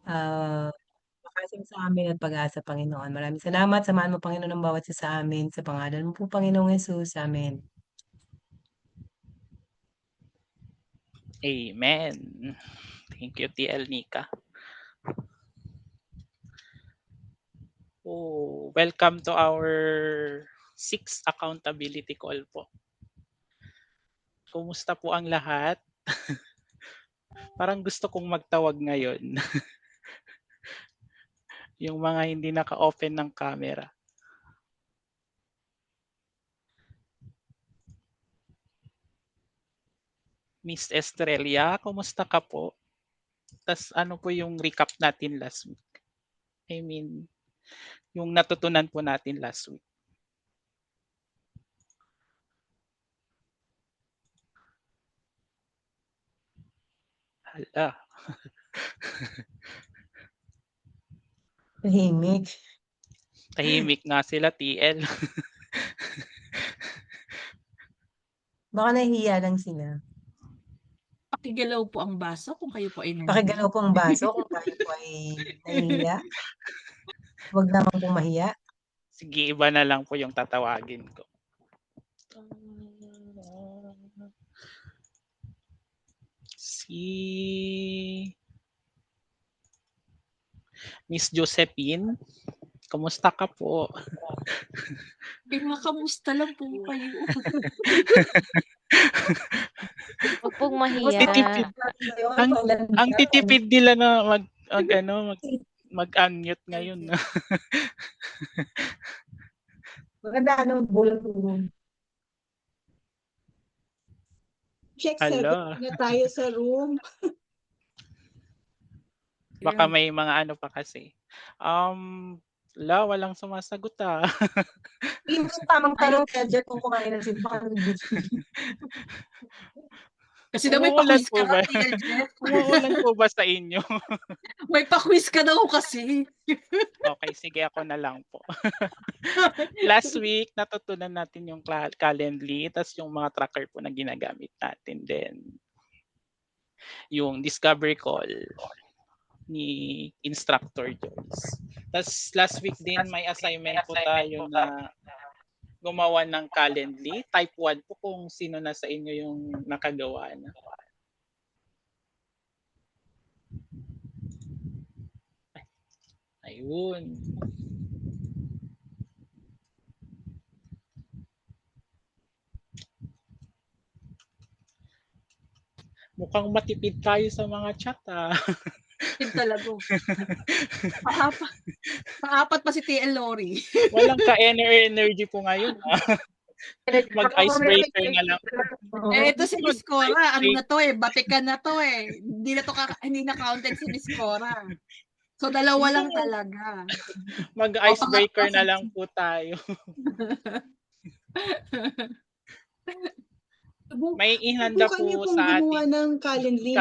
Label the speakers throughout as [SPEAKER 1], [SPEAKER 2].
[SPEAKER 1] ah, makasing sa amin at pag-asa, Panginoon. Maraming salamat. Samahan mo, Panginoon, ang bawat isa sa amin. Sa pangalan mo po, Panginoong Hesus. Amen.
[SPEAKER 2] Amen. Thank you, TL Nika. Oh, welcome to our 6th accountability call po. Kumusta po ang lahat? Parang gusto kong magtawag ngayon. Yung mga hindi naka-open ng camera. Miss Estrella, kumusta ka po? Tas ano po yung recap natin last week? I mean, yung natutunan po natin last week. Hala.
[SPEAKER 1] Tahimik.
[SPEAKER 2] Tahimik nga sila, TL.
[SPEAKER 1] Baka nahihiya lang sila.
[SPEAKER 3] Pakigalaw po ang baso kung kayo po ay nahihiya.
[SPEAKER 1] Pakigalaw po ang baso kung tayo po ay nahihiya. Huwag naman pong mahiya.
[SPEAKER 2] Sige, iba na lang po yung tatawagin ko. Si Miss Josephine, kumusta ka po?
[SPEAKER 3] Pinakamusta lang po kayo.
[SPEAKER 4] Huwag pong
[SPEAKER 2] Ang
[SPEAKER 4] mahiya.
[SPEAKER 2] titipid, ang titipid nila na mag-unmute ngayon.
[SPEAKER 1] Maganda ng bulan room.
[SPEAKER 5] Check
[SPEAKER 2] Hala.
[SPEAKER 5] na tayo sa room.
[SPEAKER 2] Baka may mga ano pa kasi. Walang sumasagot ah.
[SPEAKER 1] Yung tamang tanong kaya Jeff kung kumain ng sino pa
[SPEAKER 3] Kasi daw may
[SPEAKER 2] Umuulan
[SPEAKER 3] pa-quiz
[SPEAKER 2] po
[SPEAKER 3] ka
[SPEAKER 2] ba?
[SPEAKER 3] na, TL Jeff.
[SPEAKER 2] Umuulan po ba sa inyo?
[SPEAKER 3] May pa-quiz ka daw kasi.
[SPEAKER 2] Okay, sige ako na lang po. Last week, natutunan natin yung Calendly, tas yung mga tracker po na ginagamit natin din. Yung discovery call ni Instructor Joyce. Tas last week din may assignment po tayo na gumawa ng Calendly. Type 1 po kung sino na sa inyo yung nakagawa na. Ayun. Mukhang matipid tayo sa mga chat ah.
[SPEAKER 3] Yun talaga. Paapat pa si TL Lori.
[SPEAKER 2] Walang ka-energy po ngayon ah. Mag-icebreaker na lang.
[SPEAKER 3] Ito si Miss Cora. Ano na to eh? Batikan na to eh. Hindi na counted si Miss Cora. So, dalawa lang talaga.
[SPEAKER 2] Mag-icebreaker na lang po tayo. May ihanda po sa atin.
[SPEAKER 5] Gumawa ng Calendly.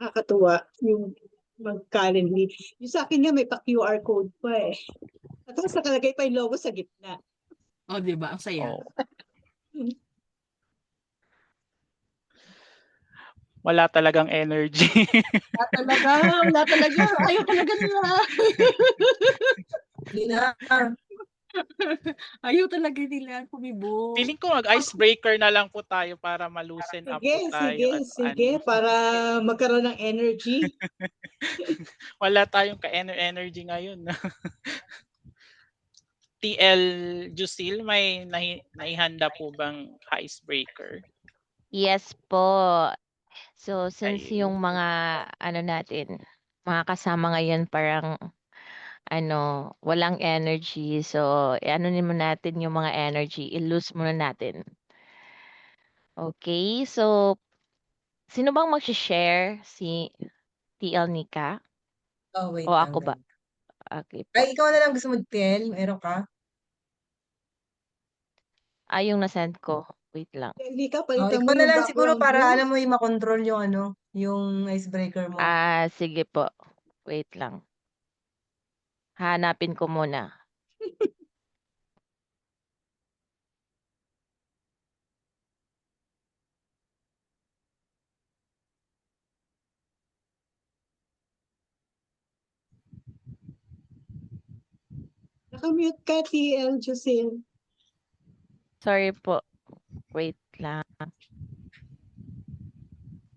[SPEAKER 5] Nakakatuwa yung mag-Calendly. Yung sa akin nga may pa-QR code pa eh. At tapos nakalagay pa yung logo sa gitna.
[SPEAKER 3] Oh, di ba? Ang saya.
[SPEAKER 2] Oh. Wala talagang energy.
[SPEAKER 3] Wala talaga. Ayaw talaga nila.
[SPEAKER 1] Hindi na.
[SPEAKER 3] Ayaw talaga nila kumibo.
[SPEAKER 2] Feeling ko mag-icebreaker na lang po tayo para malusen up po tayo.
[SPEAKER 5] Sige. Para magkaroon ng energy.
[SPEAKER 2] Wala tayong ka-energy ngayon. TL Jusil, may naihanda po bang icebreaker?
[SPEAKER 4] Yes po. So, since
[SPEAKER 2] Ayun.
[SPEAKER 4] yung mga natin, mga kasama ngayon parang walang energy. So, naman natin yung mga energy, i-lose muna natin. Okay, so sino bang mag-share? Si TL Nika?
[SPEAKER 1] Oh, wait
[SPEAKER 4] O
[SPEAKER 1] lang.
[SPEAKER 4] ako ba? Okay po.
[SPEAKER 1] Ay, ikaw na lang gusto mag-tell? Meron ka?
[SPEAKER 4] Yung na-send ko. Wait lang.
[SPEAKER 5] Hindi ka,
[SPEAKER 1] Oh,
[SPEAKER 5] palitan mo
[SPEAKER 1] ikaw na
[SPEAKER 5] yung
[SPEAKER 1] lang siguro
[SPEAKER 5] background
[SPEAKER 1] para
[SPEAKER 5] mo.
[SPEAKER 1] alam mo yung makontrol yung icebreaker mo.
[SPEAKER 4] Sige po. Wait lang. Hanapin ko muna.
[SPEAKER 5] Nakamute ka, TL Jocelyn.
[SPEAKER 4] Sorry po. Wait lang.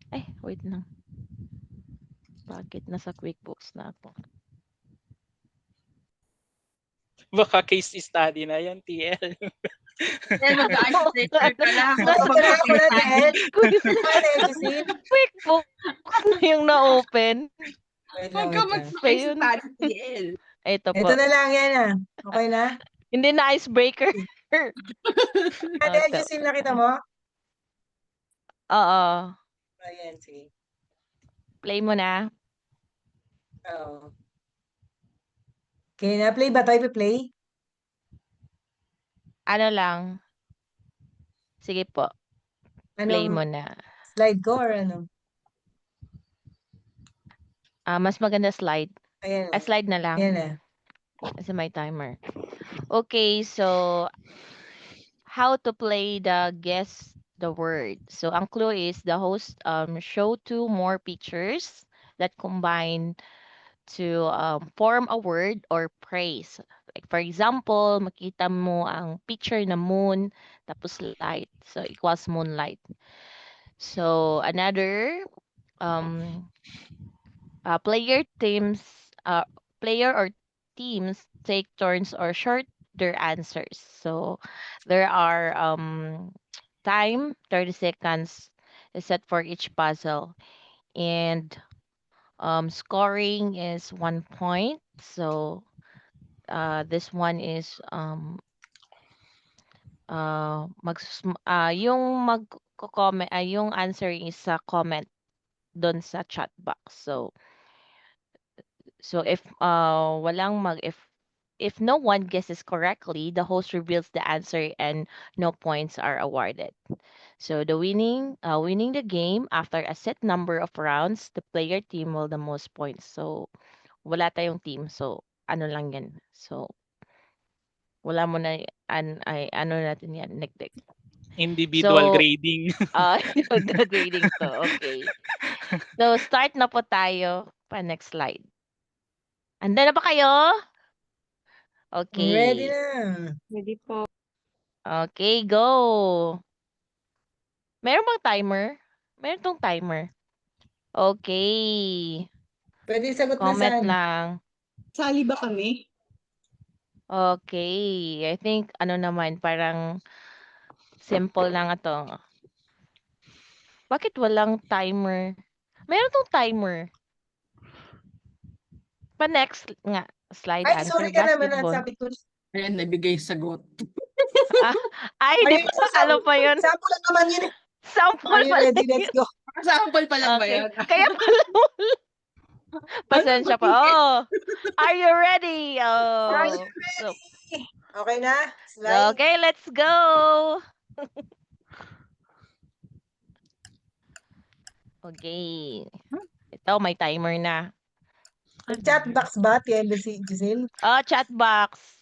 [SPEAKER 4] Ay, wait lang. Bakit nasa QuickBooks na ako?
[SPEAKER 2] Baka case study na yan, TL.
[SPEAKER 3] Dahil mag-icebreaker ka lang.
[SPEAKER 1] Wala
[SPEAKER 3] Huwag
[SPEAKER 1] ka
[SPEAKER 3] ka
[SPEAKER 1] na,
[SPEAKER 3] mag-case
[SPEAKER 1] TL.
[SPEAKER 3] study.
[SPEAKER 1] Ano yun, Jocelyn?
[SPEAKER 4] QuickBooks na yung na-open.
[SPEAKER 1] Wait
[SPEAKER 3] Huwag
[SPEAKER 1] lang,
[SPEAKER 3] ka
[SPEAKER 1] wait lang.
[SPEAKER 3] mag-case study, TL.
[SPEAKER 4] Ito po.
[SPEAKER 1] Ito na lang yan ah. Okay na?
[SPEAKER 4] Hindi na icebreaker.
[SPEAKER 1] Ano yun,
[SPEAKER 4] Ito.
[SPEAKER 1] Jocelyn, nakita mo?
[SPEAKER 4] Oo.
[SPEAKER 1] Ayan, sige.
[SPEAKER 4] Play mo na.
[SPEAKER 1] Oo. Okay, na-play ba tayo? Play?
[SPEAKER 4] Ano lang. Sige po. Play mo
[SPEAKER 1] Anong
[SPEAKER 4] na.
[SPEAKER 1] slide ko or ano?
[SPEAKER 4] Mas maganda slide.
[SPEAKER 1] Ayan na.
[SPEAKER 4] Slide na lang.
[SPEAKER 1] Ayan na.
[SPEAKER 4] Kasi may timer. Okay, so how to play the guess the word. So ang clue is the host show 2 more pictures that combine to form a word or phrase. Like for example, makita mo ang picture na moon tapos light. So equals moonlight. So another player or teams take turns or short their answers. So there are time 30 seconds is set for each puzzle, and scoring is 1 point. So this one is yung mag-comment yung answer is sa comment doon sa chat box. So if if no one guesses correctly, the host reveals the answer and no points are awarded. So the winning the game after a set number of rounds, the player team will the most points. So wala tayong team. So ano lang yan. So wala mo na ano natin yan, nektek.
[SPEAKER 2] Individual
[SPEAKER 4] So,
[SPEAKER 2] grading.
[SPEAKER 4] the grading to. Okay. So start na po tayo pa next slide. Handa na ba kayo?
[SPEAKER 1] Ready
[SPEAKER 4] Okay.
[SPEAKER 1] na.
[SPEAKER 3] Ready po.
[SPEAKER 4] Okay, go. Meron bang timer? Meron tong timer. Okay.
[SPEAKER 1] Pwede sagot na
[SPEAKER 4] Comment
[SPEAKER 1] saan?
[SPEAKER 4] lang.
[SPEAKER 5] Sali ba kami?
[SPEAKER 4] Okay. I think ano naman, parang simple lang ito. Bakit walang timer? Meron tong timer. Pa next nga slide
[SPEAKER 1] Ay,
[SPEAKER 4] answer
[SPEAKER 1] sorry ka naman. Ang
[SPEAKER 4] basketball.
[SPEAKER 1] sabi ko.
[SPEAKER 3] Ayan, nabigay sagot.
[SPEAKER 4] Ay, di
[SPEAKER 1] Ayun,
[SPEAKER 4] ba? Ano pa yun?
[SPEAKER 1] Sample lang naman yun.
[SPEAKER 4] Sample
[SPEAKER 1] Are you
[SPEAKER 4] pala
[SPEAKER 1] ready?
[SPEAKER 4] yun.
[SPEAKER 1] Let's go.
[SPEAKER 3] Sample pa lang ba
[SPEAKER 4] Okay.
[SPEAKER 3] yan?
[SPEAKER 4] Kaya pala pasensya pa. Oh, are you ready?
[SPEAKER 1] Are you
[SPEAKER 4] Oh. So,
[SPEAKER 1] Okay na? Slide.
[SPEAKER 4] okay, let's go. Okay. Ito, may timer na.
[SPEAKER 1] Chat box ba? TL Giselle?
[SPEAKER 4] Oh, chat box.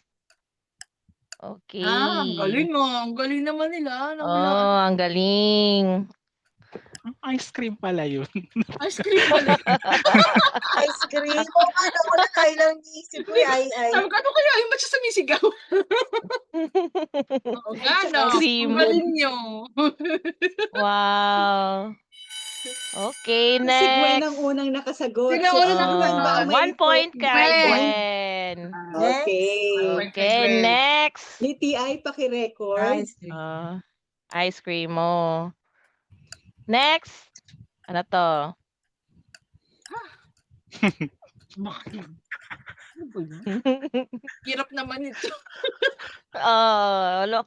[SPEAKER 4] Okay.
[SPEAKER 3] Ang galing mo. Ang galing naman nila.
[SPEAKER 4] Oh, ang galing.
[SPEAKER 2] Ice cream pala yun.
[SPEAKER 3] Ice cream pala.
[SPEAKER 1] Ice cream. O ano, wala tayo lang isip ko. Ay.
[SPEAKER 3] Sabi ko, ano kaya yung matcha sumisigaw? O gano?
[SPEAKER 4] Ice cream.
[SPEAKER 3] Ang galing nyo.
[SPEAKER 4] Wow. Okay,
[SPEAKER 5] Si Gwen
[SPEAKER 4] next.
[SPEAKER 5] ang unang nakasagot.
[SPEAKER 3] Sino ang unang nakasagot?
[SPEAKER 5] Gwen ba ang may
[SPEAKER 4] 1 point
[SPEAKER 5] point?
[SPEAKER 4] kay
[SPEAKER 3] Gwen.
[SPEAKER 4] Gwen.
[SPEAKER 5] Okay.
[SPEAKER 4] Okay, next.
[SPEAKER 5] DTI paki-record.
[SPEAKER 1] Ice cream.
[SPEAKER 4] Ice cream mo. Next. Ano to?
[SPEAKER 3] Hirap naman ito.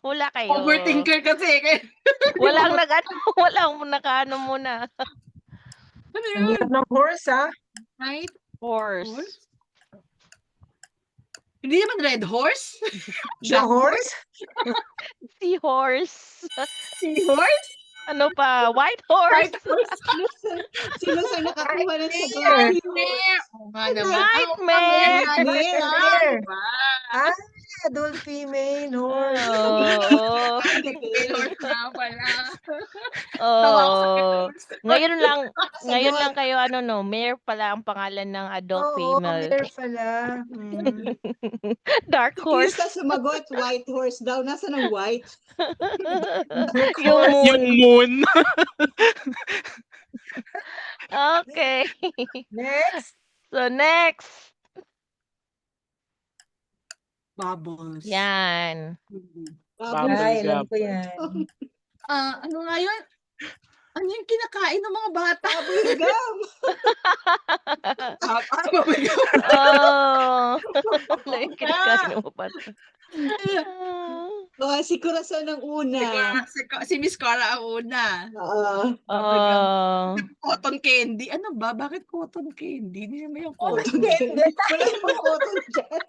[SPEAKER 4] Hula kayo.
[SPEAKER 3] Overthinker kasi.
[SPEAKER 4] Walang nakaano muna.
[SPEAKER 3] Ano
[SPEAKER 1] Ang
[SPEAKER 3] yun?
[SPEAKER 1] hirap ng horse, ha?
[SPEAKER 3] Right?
[SPEAKER 4] Horse.
[SPEAKER 3] Horse? Hindi naman red horse?
[SPEAKER 1] The horse?
[SPEAKER 4] Seahorse.
[SPEAKER 3] Seahorse?
[SPEAKER 4] Ano pa? White horse.
[SPEAKER 3] White horse?
[SPEAKER 5] Sino sa nakakuha ng sagot?
[SPEAKER 3] Nightmare! Oo nga naman.
[SPEAKER 4] Nightmare.
[SPEAKER 3] Nightmare!
[SPEAKER 1] Nightmare.
[SPEAKER 3] Diba?
[SPEAKER 1] adult female horse.
[SPEAKER 4] Oo.
[SPEAKER 3] Ay, Taylor nga pala.
[SPEAKER 4] Oo. Ngayon lang
[SPEAKER 5] Sagot.
[SPEAKER 4] kayo ano no, Mare pala ang pangalan ng adult
[SPEAKER 1] Oo,
[SPEAKER 4] female.
[SPEAKER 1] mare pala.
[SPEAKER 4] Dark
[SPEAKER 5] Si
[SPEAKER 4] horse.
[SPEAKER 5] Krista sumagot, white horse daw. Nasaan ang white?
[SPEAKER 4] Yung
[SPEAKER 2] Yung
[SPEAKER 4] moon.
[SPEAKER 2] moon.
[SPEAKER 4] Okay.
[SPEAKER 1] Next.
[SPEAKER 4] So next.
[SPEAKER 3] Bubbles.
[SPEAKER 4] Yan.
[SPEAKER 5] Bubbles.
[SPEAKER 1] Ay, alam
[SPEAKER 2] gum.
[SPEAKER 1] ko yan.
[SPEAKER 3] Ano nga yun? Ano yung kinakain ng mga bata?
[SPEAKER 5] Bubble gum.
[SPEAKER 3] Bubble gum.
[SPEAKER 4] Oh. Ano yung kinakain mo pa?
[SPEAKER 5] Oh, si Corazon ang una.
[SPEAKER 3] Si Miss Cora ang una.
[SPEAKER 5] Oo.
[SPEAKER 4] Oh.
[SPEAKER 3] Cotton candy. Ano ba? Bakit cotton candy? Hindi naman yung cotton.
[SPEAKER 1] Candy.
[SPEAKER 5] Wala namang cotton dyan.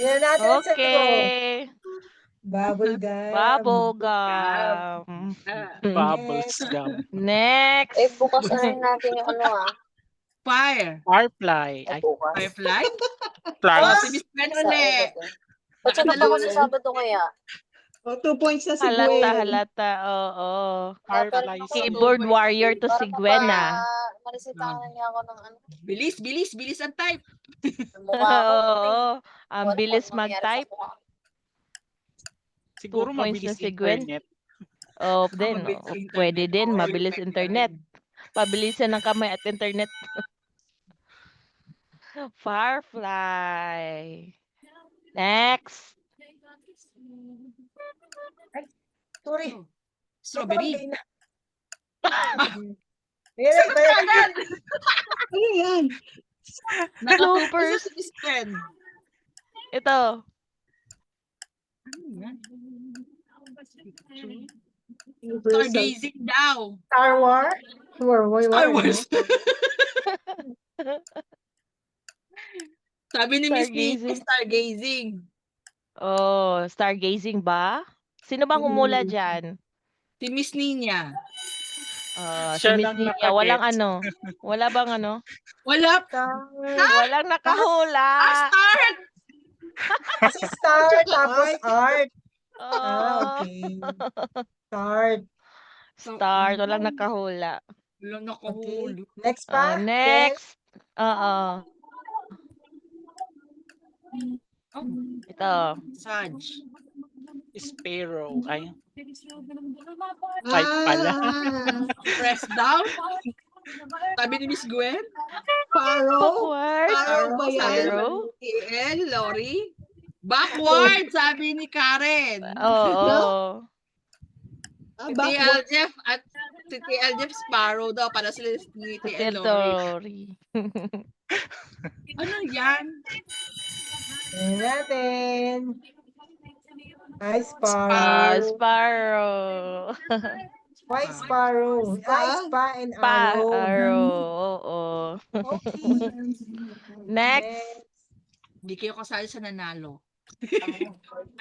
[SPEAKER 1] Yan natin ang sagot.
[SPEAKER 4] Okay.
[SPEAKER 1] Bubble gum.
[SPEAKER 4] Bubble gum.
[SPEAKER 2] Bubbles gum.
[SPEAKER 4] Next.
[SPEAKER 6] Eh, bukas na rin natin yung ano
[SPEAKER 3] Fire.
[SPEAKER 2] Firefly. Ay,
[SPEAKER 6] bukas.
[SPEAKER 3] Firefly?
[SPEAKER 2] flies.
[SPEAKER 3] Si Miss Gwen
[SPEAKER 6] Sa
[SPEAKER 3] ulit.
[SPEAKER 6] Ba't siya
[SPEAKER 3] Nakadalawa
[SPEAKER 6] sa
[SPEAKER 3] na.
[SPEAKER 6] Sabado kaya?
[SPEAKER 5] Oh, 2 points na si
[SPEAKER 4] Halata,
[SPEAKER 5] Gwen.
[SPEAKER 4] halata. Oo.
[SPEAKER 2] Fireflies.
[SPEAKER 4] Keyboard warrior to si Gwen ah.
[SPEAKER 6] Marisitahan niya ako ng ano.
[SPEAKER 3] Bilis ang type.
[SPEAKER 6] Ng mukha ko.
[SPEAKER 4] Oo. Ang
[SPEAKER 6] Ano
[SPEAKER 4] bilis
[SPEAKER 6] pang mangyari
[SPEAKER 4] mag-type.
[SPEAKER 6] sa mukha?
[SPEAKER 2] Siguro
[SPEAKER 4] 2 points
[SPEAKER 2] mabilis
[SPEAKER 4] na si Gwen.
[SPEAKER 2] internet.
[SPEAKER 4] Oh, din.
[SPEAKER 3] Mabilis
[SPEAKER 4] Oh,
[SPEAKER 3] internet.
[SPEAKER 4] pwede din.
[SPEAKER 3] Oo,
[SPEAKER 4] Mabilis
[SPEAKER 3] pwede
[SPEAKER 4] internet.
[SPEAKER 3] rin.
[SPEAKER 4] Pabilisan ng kamay at internet. Firefly. Next.
[SPEAKER 1] Sorry.
[SPEAKER 3] Strawberry.
[SPEAKER 1] Yan, iba yan.
[SPEAKER 5] Ano yan?
[SPEAKER 4] Bloopers.
[SPEAKER 3] Si Miss Gwen.
[SPEAKER 4] Ito.
[SPEAKER 3] Ano yan?
[SPEAKER 5] Universal.
[SPEAKER 3] Stargazing daw.
[SPEAKER 1] Star Wars?
[SPEAKER 3] Star Wars. Sabi ni Miss Nikki,
[SPEAKER 4] Stargazing.
[SPEAKER 3] stargazing.
[SPEAKER 4] Oh, stargazing ba? Sino bang humula dyan?
[SPEAKER 3] Si Miss Nina.
[SPEAKER 4] Si
[SPEAKER 2] Siya
[SPEAKER 4] Miss
[SPEAKER 2] lang
[SPEAKER 4] Nina.
[SPEAKER 2] nakagets.
[SPEAKER 4] Walang ano. Wala bang ano?
[SPEAKER 3] Wala.
[SPEAKER 4] Walang nakahula.
[SPEAKER 3] Start!
[SPEAKER 1] Si Star, tapos Art.
[SPEAKER 4] Oh,
[SPEAKER 1] Okay. Start.
[SPEAKER 4] start. Walang nakahula.
[SPEAKER 3] Wala
[SPEAKER 1] Okay.
[SPEAKER 3] nakahulo.
[SPEAKER 1] Next pa?
[SPEAKER 4] Next. Oo.
[SPEAKER 3] Oh,
[SPEAKER 4] Ito.
[SPEAKER 3] Saj.
[SPEAKER 2] Sparrow. Ay, type pala.
[SPEAKER 3] Press down. Sabi ni Miss Gwen.
[SPEAKER 5] Paro.
[SPEAKER 4] Backward.
[SPEAKER 5] Paro ba yan?
[SPEAKER 4] Sparrow.
[SPEAKER 3] TL, Lori. Backward, sabi ni Karen.
[SPEAKER 4] Oo.
[SPEAKER 5] Ah,
[SPEAKER 3] Si
[SPEAKER 5] backward.
[SPEAKER 3] TL Jeff at si TL Jeff Sparrow daw para sila ni TL Lori.
[SPEAKER 4] Territory.
[SPEAKER 3] Ano yan?
[SPEAKER 1] Yan natin. Hi, Sparrow.
[SPEAKER 4] Sparrow.
[SPEAKER 1] White Sparrow.
[SPEAKER 5] Spa?
[SPEAKER 1] Spa and Arrow.
[SPEAKER 4] Arrow. Oo.
[SPEAKER 1] Okay.
[SPEAKER 4] Next.
[SPEAKER 3] Hindi kayo kasali sa nanalo.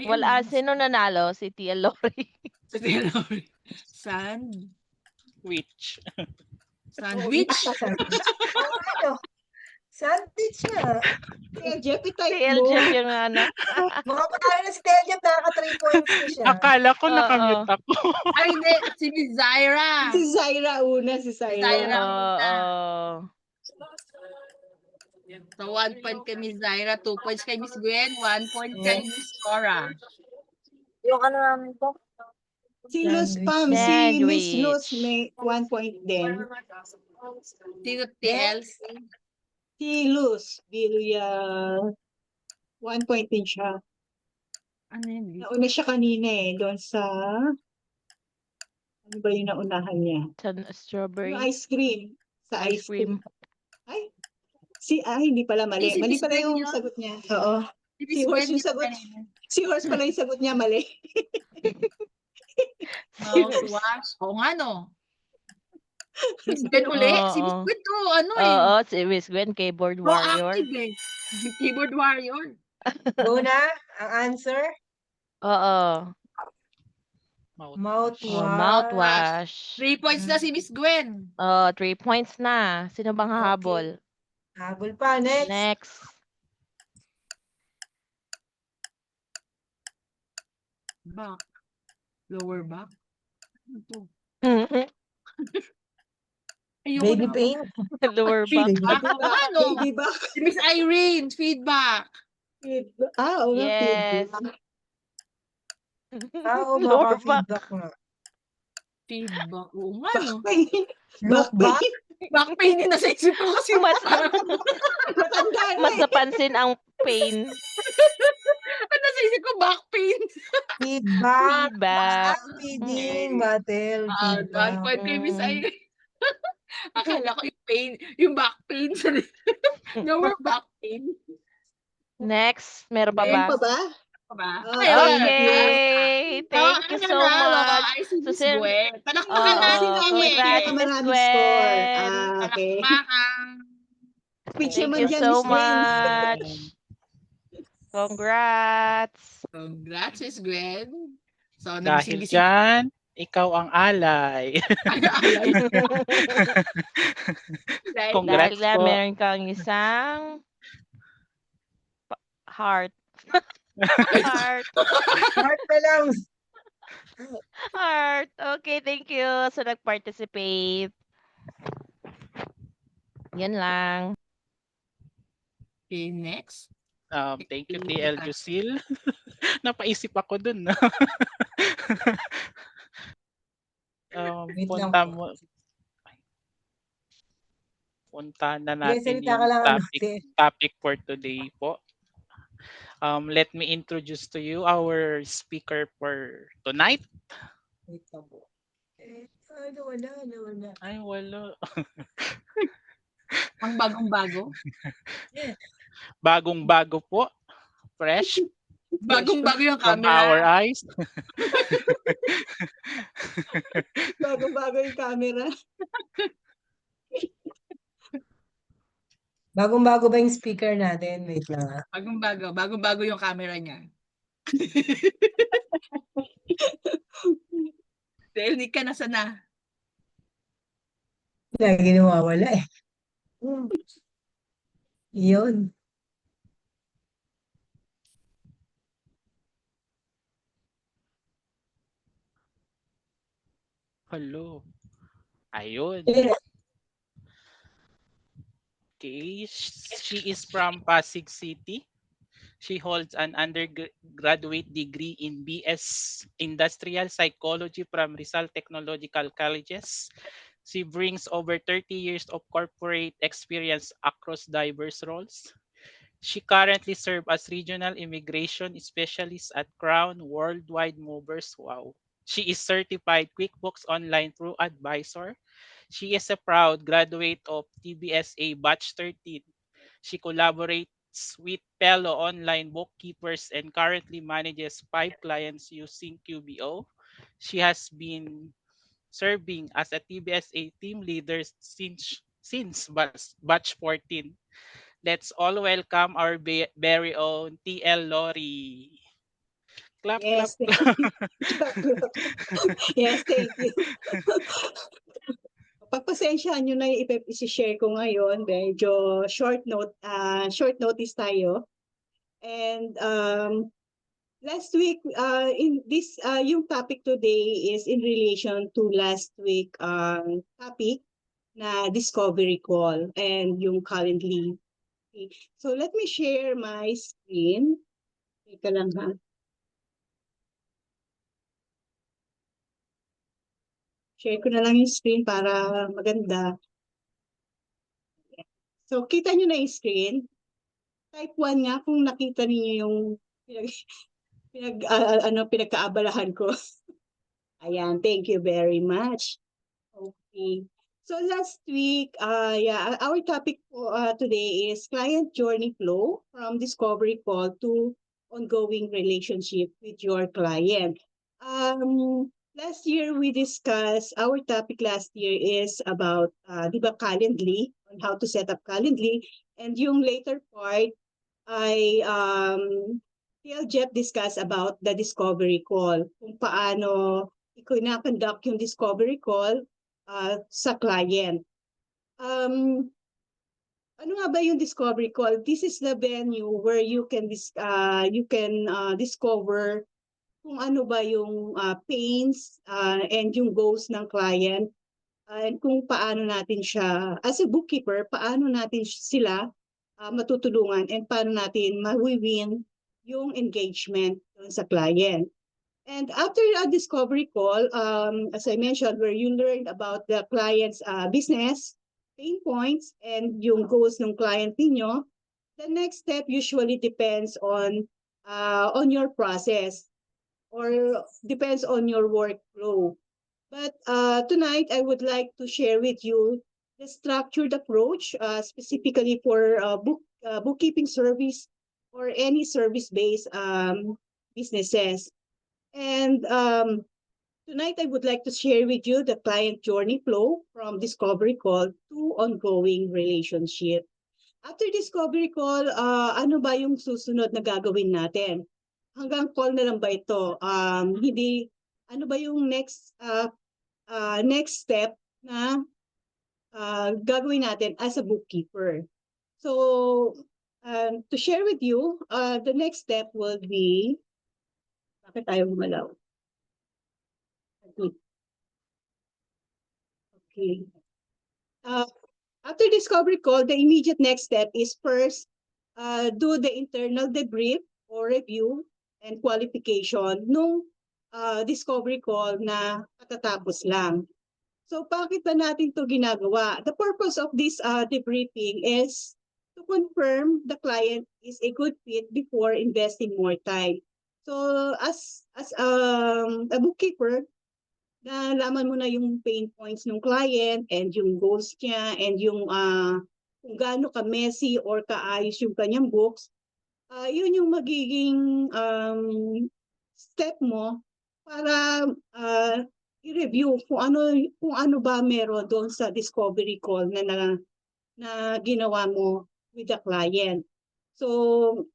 [SPEAKER 4] Wala. Sino nanalo? Si Tia Lori.
[SPEAKER 3] Si TL Lori. Sand.
[SPEAKER 2] Witch.
[SPEAKER 3] Sandwich.
[SPEAKER 1] Ano? Sandwich na.
[SPEAKER 5] Kaya Jeff, i-type
[SPEAKER 4] Si
[SPEAKER 5] mo.
[SPEAKER 4] Jeff yung ano.
[SPEAKER 1] Mga patalo na si Tel Jeff, nakaka 3 points na siya.
[SPEAKER 2] Akala ko
[SPEAKER 4] Oo.
[SPEAKER 2] nakamute ako.
[SPEAKER 3] Ay, hindi. Si Miss Zaira.
[SPEAKER 5] Si Zaira una, si Zaira.
[SPEAKER 3] Zaira.
[SPEAKER 4] Oo.
[SPEAKER 3] So, 1 point kay Miss Zaira, 2 points kay Miss Gwen, 1 point kay Miss Cora.
[SPEAKER 6] Yung ano namin to?
[SPEAKER 5] Si Luz Pam, si Miss
[SPEAKER 4] Sandwich.
[SPEAKER 5] Luz may 1 point din.
[SPEAKER 3] Sino TL?
[SPEAKER 5] Si Luz, Bilia, 1 point din siya.
[SPEAKER 3] Ano yun?
[SPEAKER 5] Nauna siya kanina doon sa, ano ba yung naunahan niya?
[SPEAKER 4] Strawberry.
[SPEAKER 5] Yung ice cream. Sa
[SPEAKER 4] Ice cream.
[SPEAKER 5] Ay, hindi pala mali.
[SPEAKER 3] Si
[SPEAKER 5] Mali
[SPEAKER 3] Miss
[SPEAKER 5] pala
[SPEAKER 3] Gwen
[SPEAKER 5] yung
[SPEAKER 3] yun.
[SPEAKER 5] sagot niya. Oo.
[SPEAKER 3] Si
[SPEAKER 5] Horse yung sagot. Si Horse pala yung sagot niya, mali.
[SPEAKER 3] Mouthwash. Oo nga, no? Miss Gwen uli. Si Miss
[SPEAKER 4] Oo.
[SPEAKER 3] Gwen to, ano eh.
[SPEAKER 4] Oo, si Miss Gwen, keyboard warrior.
[SPEAKER 3] Proactive eh. Keyboard warrior.
[SPEAKER 1] Go na, ang answer.
[SPEAKER 4] Oo.
[SPEAKER 1] Mouthwash.
[SPEAKER 4] Mouthwash.
[SPEAKER 3] 3 points na si Miss Gwen.
[SPEAKER 4] 3 points na. Sino bang hahabol?
[SPEAKER 1] Habol pa, next.
[SPEAKER 4] Next.
[SPEAKER 3] Back. Lower back. Ano to? Ayoko
[SPEAKER 1] Baby
[SPEAKER 3] na.
[SPEAKER 1] pain?
[SPEAKER 4] Lower back.
[SPEAKER 3] Feedback. Ano?
[SPEAKER 5] Baby back.
[SPEAKER 3] Si Miss Irene, feedback.
[SPEAKER 5] Oo nga,
[SPEAKER 4] Yes.
[SPEAKER 5] feedback.
[SPEAKER 1] Oo,
[SPEAKER 4] Lower
[SPEAKER 1] baka
[SPEAKER 4] back.
[SPEAKER 1] feedback nga.
[SPEAKER 3] Feedback. Oo nga,
[SPEAKER 5] Back
[SPEAKER 3] no?
[SPEAKER 5] pain.
[SPEAKER 1] Look
[SPEAKER 5] Back
[SPEAKER 1] back?
[SPEAKER 5] pain.
[SPEAKER 3] Back pain din nasa isip ko kasi
[SPEAKER 4] Mas
[SPEAKER 5] Matanda na
[SPEAKER 4] mas
[SPEAKER 5] eh.
[SPEAKER 4] napansin ang pain.
[SPEAKER 3] Ano nasa isip ko, back pain.
[SPEAKER 1] Feedback.
[SPEAKER 4] Feedback.
[SPEAKER 1] Feeding, battle,
[SPEAKER 3] One
[SPEAKER 1] feedback.
[SPEAKER 3] point kay Miss
[SPEAKER 4] Mm.
[SPEAKER 3] Irene. Akala ko yung pain, yung back pain. Lower back pain.
[SPEAKER 4] Next, meron pa
[SPEAKER 5] Meron
[SPEAKER 4] ba?
[SPEAKER 5] pa ba?
[SPEAKER 3] Ba?
[SPEAKER 5] Okay.
[SPEAKER 4] Okay, thank you so much.
[SPEAKER 3] Ay, si Miss
[SPEAKER 4] Susin,
[SPEAKER 3] Gwen. Palakpakan natin
[SPEAKER 4] oo,
[SPEAKER 3] si
[SPEAKER 4] congrats,
[SPEAKER 3] Gwen.
[SPEAKER 4] Miss
[SPEAKER 5] Pinakamaraming score.
[SPEAKER 4] Gwen.
[SPEAKER 5] Okay.
[SPEAKER 3] Palakpakan.
[SPEAKER 5] Speech
[SPEAKER 4] Thank
[SPEAKER 5] naman
[SPEAKER 4] you
[SPEAKER 5] dyan,
[SPEAKER 4] so
[SPEAKER 5] Miss Gwen.
[SPEAKER 4] much. Congrats.
[SPEAKER 3] Congrats, Miss Gwen. So,
[SPEAKER 2] Dahil
[SPEAKER 3] nagising-gising.
[SPEAKER 2] dyan, ikaw ang alay.
[SPEAKER 3] Ay, alay.
[SPEAKER 4] Dahil
[SPEAKER 2] Congrats
[SPEAKER 4] na
[SPEAKER 2] po.
[SPEAKER 4] meron kang isang heart. Heart.
[SPEAKER 1] Heart na lang.
[SPEAKER 4] Heart. Okay, thank you sa nag-participate. Yan lang.
[SPEAKER 3] Okay, next.
[SPEAKER 2] Thank you, TL Jusil. Napaisip ako dun.
[SPEAKER 1] Wait lang
[SPEAKER 2] Punta
[SPEAKER 1] po.
[SPEAKER 2] mo. Punta na
[SPEAKER 1] Sige,
[SPEAKER 2] natin
[SPEAKER 1] salita ka
[SPEAKER 2] yung
[SPEAKER 1] lang.
[SPEAKER 2] topic for today po. Let me introduce to you our speaker for tonight.
[SPEAKER 1] Wait lang po. Wala.
[SPEAKER 2] Ay, wala.
[SPEAKER 3] Ang bagong-bago.
[SPEAKER 2] Bagong-bago po. Fresh
[SPEAKER 3] Bagong-bago yung
[SPEAKER 2] from our
[SPEAKER 3] camera.
[SPEAKER 2] eyes.
[SPEAKER 5] Bago-bago yung camera.
[SPEAKER 1] Bagong-bago ba yung speaker natin? Wait lang ah.
[SPEAKER 3] Bagong-bago. Bagong-bago yung camera niya. Dahil hindi ka nasa na.
[SPEAKER 1] Lagi nawawala eh. Yun.
[SPEAKER 2] Hello. Ayun.
[SPEAKER 1] Yeah.
[SPEAKER 2] Okay. She is from Pasig City. She holds an undergraduate degree in BS Industrial Psychology from Rizal Technological Colleges. She brings over 30 years of corporate experience across diverse roles. She currently serves as Regional Immigration Specialist at Crown Worldwide Movers. Wow. She is certified QuickBooks Online Pro Advisor. She is a proud graduate of TBSA Batch 13. She collaborates with fellow online bookkeepers and currently manages 5 clients using QBO. She has been serving as a TBSA team leader since batch 14. Let's all welcome our very own TL Lori. Clap,
[SPEAKER 5] Yes,
[SPEAKER 2] clap,
[SPEAKER 5] thank you. Yes, thank you. Pagpasensyahan nyo na yung isi-share ko ngayon. Medyo short notice tayo. And last week, yung topic today is in relation to last week topic na discovery call and yung Calendly. So let me share my screen. Teka lang ha. Share ko na lang yung screen para maganda. So kita nyo na yung screen. Type 1 nga kung nakita niyo yung pinagkaabalahan ko. Ayan, thank you very much. Okay. So last week, our topic today is client journey flow from discovery call to ongoing relationship with your client. Last year we discussed, our topic last year is about, di ba, Calendly, on how to set up Calendly. And yung later part, Jeff discussed about the discovery call, kung paano i-conduct yung discovery call sa client. Ano nga ba yung discovery call? This is the venue where you can discover kung ano ba yung pains and yung goals ng client, and kung paano natin siya, as a bookkeeper, paano natin sila matutulungan and paano natin ma-win yung engagement sa client. And after a discovery call, as I mentioned, where you learned about the client's business, pain points, and yung goals ng client ninyo, the next step usually depends on your process or depends on your workflow. But tonight, I would like to share with you the structured approach specifically for bookkeeping service or any service-based businesses. And tonight, I would like to share with you the client journey flow from discovery call to ongoing relationship. After discovery call, ano ba yung susunod na gagawin natin? Hanggang call na lang ba ito? Hindi, ano ba yung next step na gagawin natin as a bookkeeper? So, to share with you, the next step will be, bakit tayo gumalaw? Okay. After discovery call, the immediate next step is first, do the internal debrief or review and qualification nung discovery call na katatapos lang. So bakit ba natin to ginagawa? The purpose of this debriefing is to confirm the client is a good fit before investing more time. So as a bookkeeper, nalaman mo na yung pain points ng client and yung goals niya and yung kung gaano ka-messy or kaayos yung kanyang books, yun yung magiging step mo para i-review kung ano ba meron doon sa discovery call na ginawa mo with the client. So,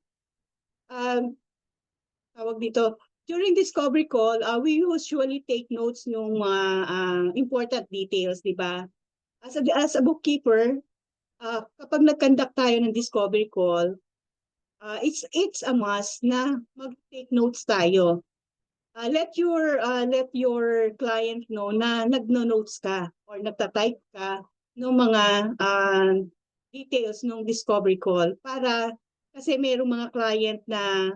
[SPEAKER 5] tawag dito, during discovery call, we usually take notes ng important details, di ba? As a bookkeeper, kapag nag-conduct tayo ng discovery call, it's a must na mag-take notes tayo. Let your client know na nagno-notes ka or nagta-type ka ng mga details ng discovery call para kasi mayroong mga client na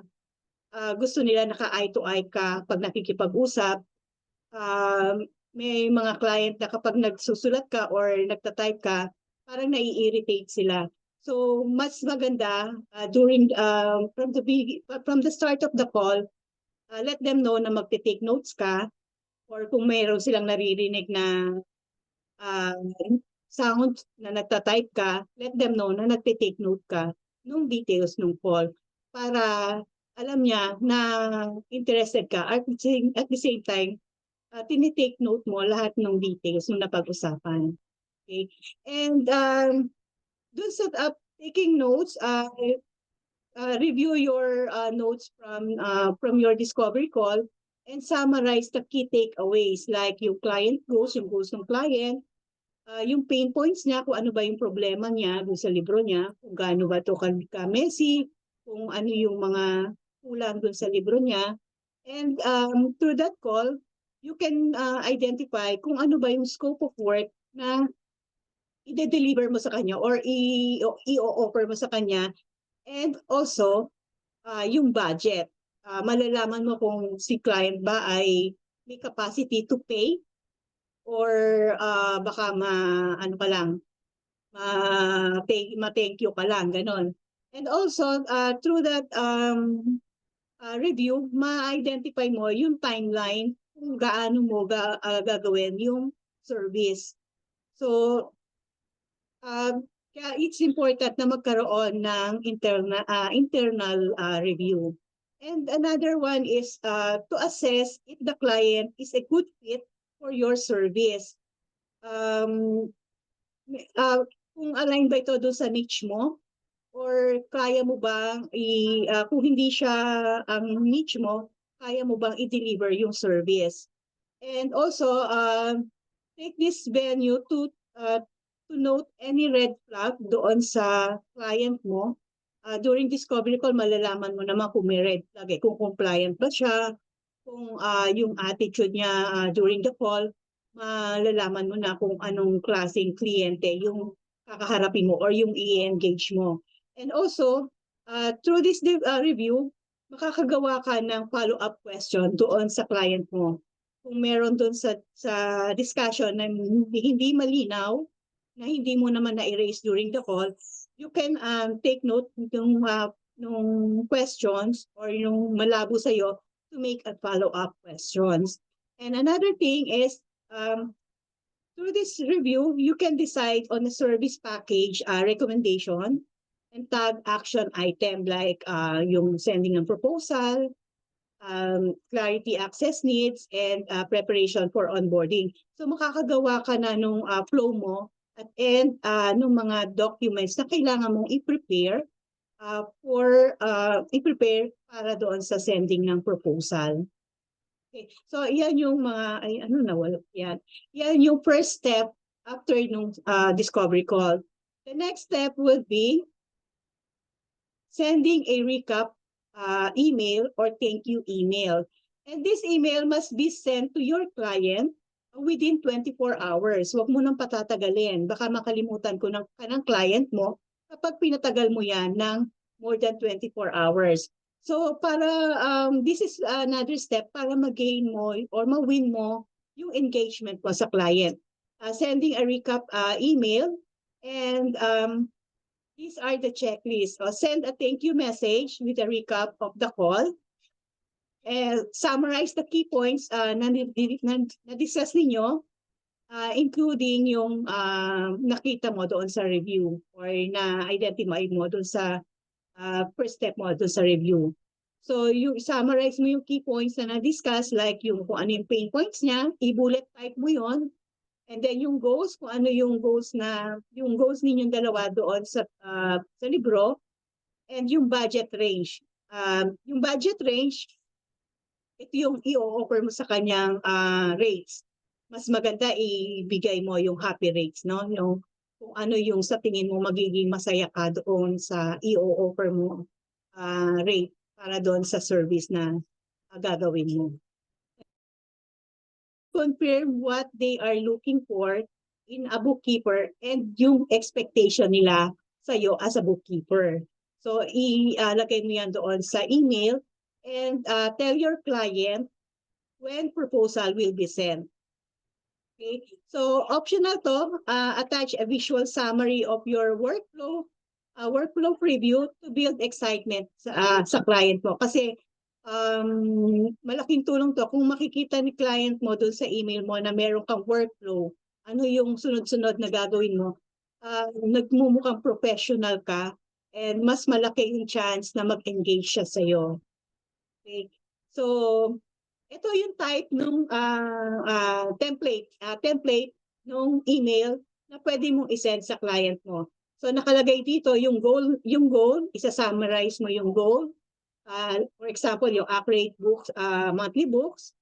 [SPEAKER 5] gusto nila naka-eye to eye ka pag nakikipag-usap. May mga client na kapag nagsusulat ka or nagta-type ka, parang nai-irritate sila. So mas maganda during from the start of the call, let them know na magte-take notes ka or kung mayroon silang naririnig na sound na nagta-type ka, let them know na nagte-take note ka nung details ng call para alam niya na interested ka at the same time, tinitake note mo lahat ng details ng napag-usapan. Okay? And dun sa taking notes, review your notes from your discovery call and summarize the key takeaways like yung client goals, yung goals ng client, yung pain points niya, kung ano ba yung problema niya dun sa libro niya, kung gaano ba ito ka-messy, kung ano yung mga kulang dun sa libro niya. And through that call, you can identify kung ano ba yung scope of work na i-deliver mo sa kanya or i-offer mo sa kanya. And also, yung budget. Malalaman mo kung si client ba ay may capacity to pay or baka ano ka lang, ma-thank you ka lang, ganon. And also, through that review, ma-identify mo yung timeline kung gaano mo gagawin yung service. So, kaya it's important na magkaroon ng internal review. And another one is to assess if the client is a good fit for your service. Kung align ba ito doon sa niche mo? Or kaya mo bang kung hindi siya ang niche mo, kaya mo bang i-deliver yung service? And also, take this venue to note any red flag doon sa client mo. During discovery call, malalaman mo naman kung may red flag, kung compliant ba siya, kung yung attitude niya during the call, malalaman mo na kung anong klaseng kliyente yung kakaharapin mo or yung i-engage mo. And also, through this review, makakagawa ka ng follow-up question doon sa client mo. Kung meron doon sa discussion na hindi malinaw, na hindi mo naman na-erase during the call, you can take note nung questions or yung malabo sa'yo to make a follow-up questions. And another thing is, through this review, you can decide on a service package recommendation and tag action item like yung sending ng proposal, clarity access needs, and preparation for onboarding. So makakagawa ka na nung flow mo at end nung mga documents na kailangan mong i-prepare para doon sa sending ng proposal. Okay. So yan yung mga yan yung first step after nung discovery call. The next step would be sending a recap email or thank you email. And this email must be sent to your client within 24 hours. Huwag mo nang patatagalin. Baka makalimutan ko ng client mo kapag pinatagal mo yan ng more than 24 hours. So para this is another step para mag-gain mo or ma-win mo yung engagement mo sa client. Sending a recap email, and these are the checklists. Send a thank you message with a recap of the call. Summarize the key points na discuss ninyo, including yung nakita mo doon sa review or na-identify mo doon sa first step mo doon sa review. So you summarize mo yung key points na na-discuss, like yung kung ano yung pain points niya, i-bullet type mo yon. And then yung goals, kung ano yung goals ninyong dalawa doon sa libro, and yung budget range. Yung budget range, ito yung i-offer mo sa kanyang rates. Mas maganda ibigay mo yung happy rates, no? Yung kung ano yung sa tingin mo magiging masaya ka doon sa i-offer mo rate para doon sa service na gagawin mo. Confirm what they are looking for in a bookkeeper and yung expectation nila sa iyo as a bookkeeper. So ilagay mo yan doon sa email, and tell your client when proposal will be sent. Okay? So optional to, attach a visual summary of your workflow preview to build excitement sa client mo. Kasi malaking tulong to kung makikita ni client mo doon sa email mo na meron kang workflow, ano yung sunod-sunod na gagawin mo, nagmumukhang professional ka, and mas malaki yung chance na mag-engage siya sa iyo. Okay. So ito yung type ng template ng email na pwede mong isend sa client mo. So nakalagay dito yung goal, isa-summarize mo yung goal. For example, yung accurate books, monthly books,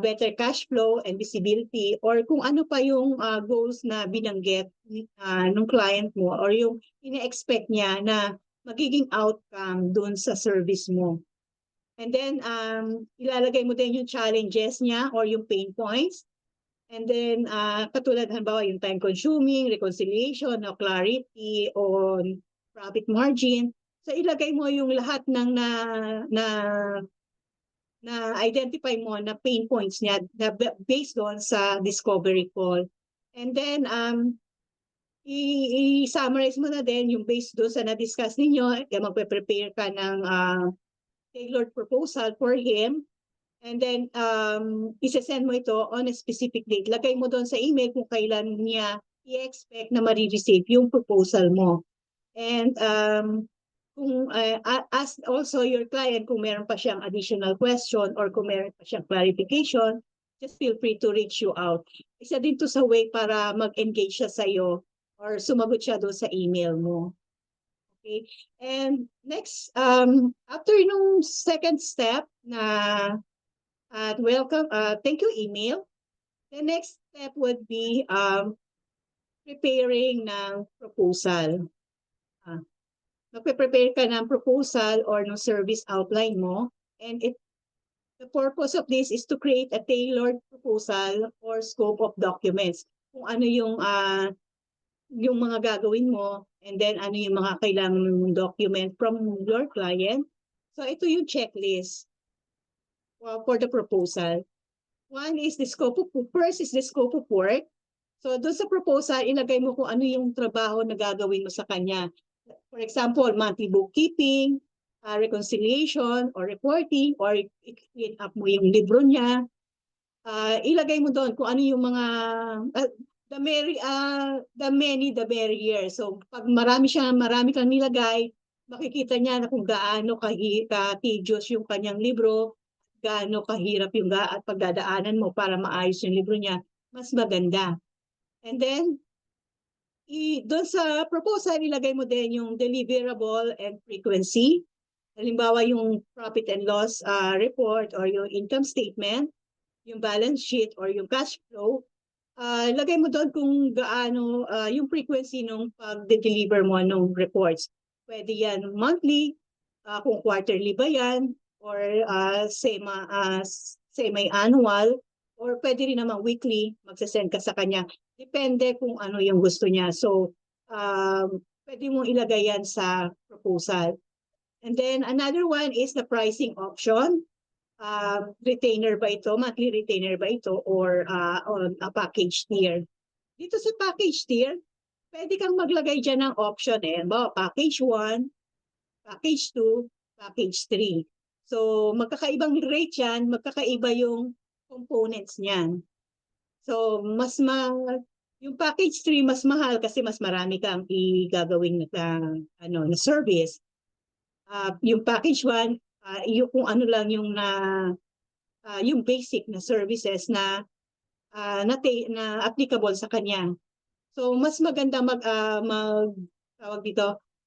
[SPEAKER 5] better cash flow and visibility, or kung ano pa yung goals na binanggit ng client mo or yung ina-expect niya na magiging outcome dun sa service mo. And then ilalagay mo din yung challenges niya or yung pain points. And then katulad halimbawa yung time consuming, reconciliation, o clarity on profit margin. So ilagay mo yung lahat ng na identify mo na pain points niya na based on sa discovery call. And then i-summarize mo na din yung based doon sa na-discuss ninyo, magpe-prepare ka ng tailored proposal for him. And then isa-send mo ito on a specific date. Lagay mo doon sa email kung kailan niya i-expect na ma-receive yung proposal mo. And kung ask also your client kung meron pa siyang additional question or kung meron pa siyang clarification, just feel free to reach you out. Isa din to sa way para mag-engage siya sa iyo or sumagot siya doon sa email mo. Okay? And next, after nung second step na welcome, thank you email, the next step would be preparing ng proposal. Magpe-prepare ka ng proposal or ng service outline mo, and The purpose of this is to create a tailored proposal or scope of documents. Kung ano yung mga gagawin mo, and then ano yung mga kailangan mong document from your client. So ito yung checklist for the proposal. One is the scope of first is the scope of work. So doon sa proposal, ilagay mo kung ano yung trabaho na gagawin mo sa kanya. For example, monthly bookkeeping, reconciliation or reporting, or i-clean up mo yung libro niya. Ilagay mo doon kung ano yung mga the many the merrier. So pag marami kang nilagay, makikita niya na kung gaano ka-tedious yung kanyang libro, gaano kahirap yung at pagdadaanan mo para maayos yung libro niya, mas maganda. And then, doon sa proposal, ilagay mo din yung deliverable and frequency. Halimbawa, yung profit and loss report or yung income statement, yung balance sheet or yung cash flow. Lagay mo doon kung gaano yung frequency ng pag-deliver mo ng reports. Pwede yan monthly, kung quarterly ba yan, or semi-annual, or pwede rin naman weekly, magsasend ka sa kanya. Depende kung ano yung gusto niya. So, pwede mong ilagay yan sa proposal. And then another one is the pricing option. Retainer ba ito, monthly retainer ba ito, or on a package tier. Dito sa package tier, pwede kang maglagay dyan ng option package 1, package 2, package 3. So magkakaibang rate yan, magkakaiba yung components niyan. So yung package 3 mas mahal kasi mas marami kang igagawin na service. Yung package 1, yung kung ano lang yung yung basic na services na applicable sa kanya. So mas maganda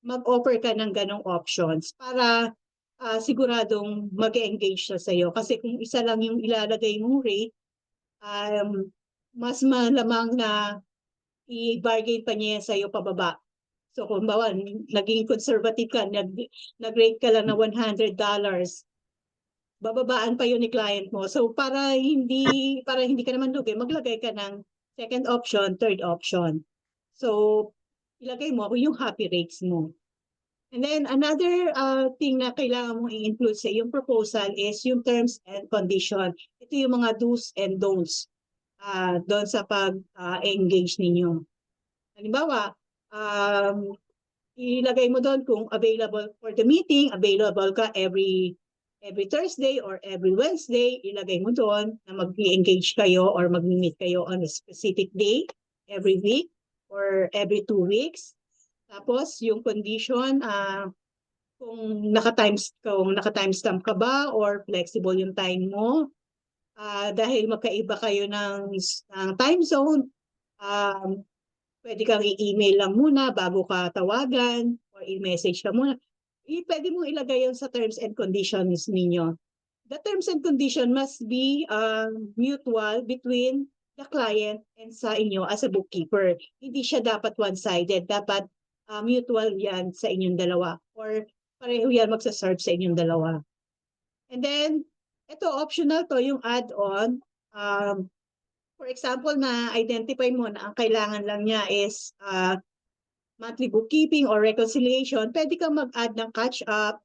[SPEAKER 5] mag-offer ka ng ganong options para siguradong mag-engage siya sa iyo. Kasi kung isa lang yung ilalagay mong rate, mas malamang na i-bargain pa niya sa iyo pababa. So kung bawa, naging conservative ka, nag-rate ka lang na $100, bababaan pa yun ni client mo. So para hindi ka naman lugi, maglagay ka ng second option, third option. So ilagay mo yung happy rates mo. And then another thing na kailangan mong i-include sa iyong proposal is yung terms and condition. Ito yung mga do's and don'ts doon sa pag-engage ninyo. Halimbawa, ilagay mo doon kung available for the meeting, available ka every Thursday or every Wednesday, ilagay mo doon na mag-engage kayo or mag-meet kayo on a specific day, every week or every 2 weeks. Tapos yung condition, kung naka-timestamp ka ba or flexible yung time mo. Dahil magkaiba kayo ng time zone, pwede kang i-email lang muna bago ka tawagan or i-message ka muna. Pwede mong ilagay yun sa terms and conditions ninyo. The terms and condition must be mutual between the client and sa inyo as a bookkeeper. Hindi siya dapat one-sided. Dapat mutual yan sa inyong dalawa. Or pareho yan magsaserve sa inyong dalawa. And then, ito optional to, yung add-on. For example, na-identify mo na ang kailangan lang niya is monthly bookkeeping or reconciliation, pwede kang mag-add ng catch-up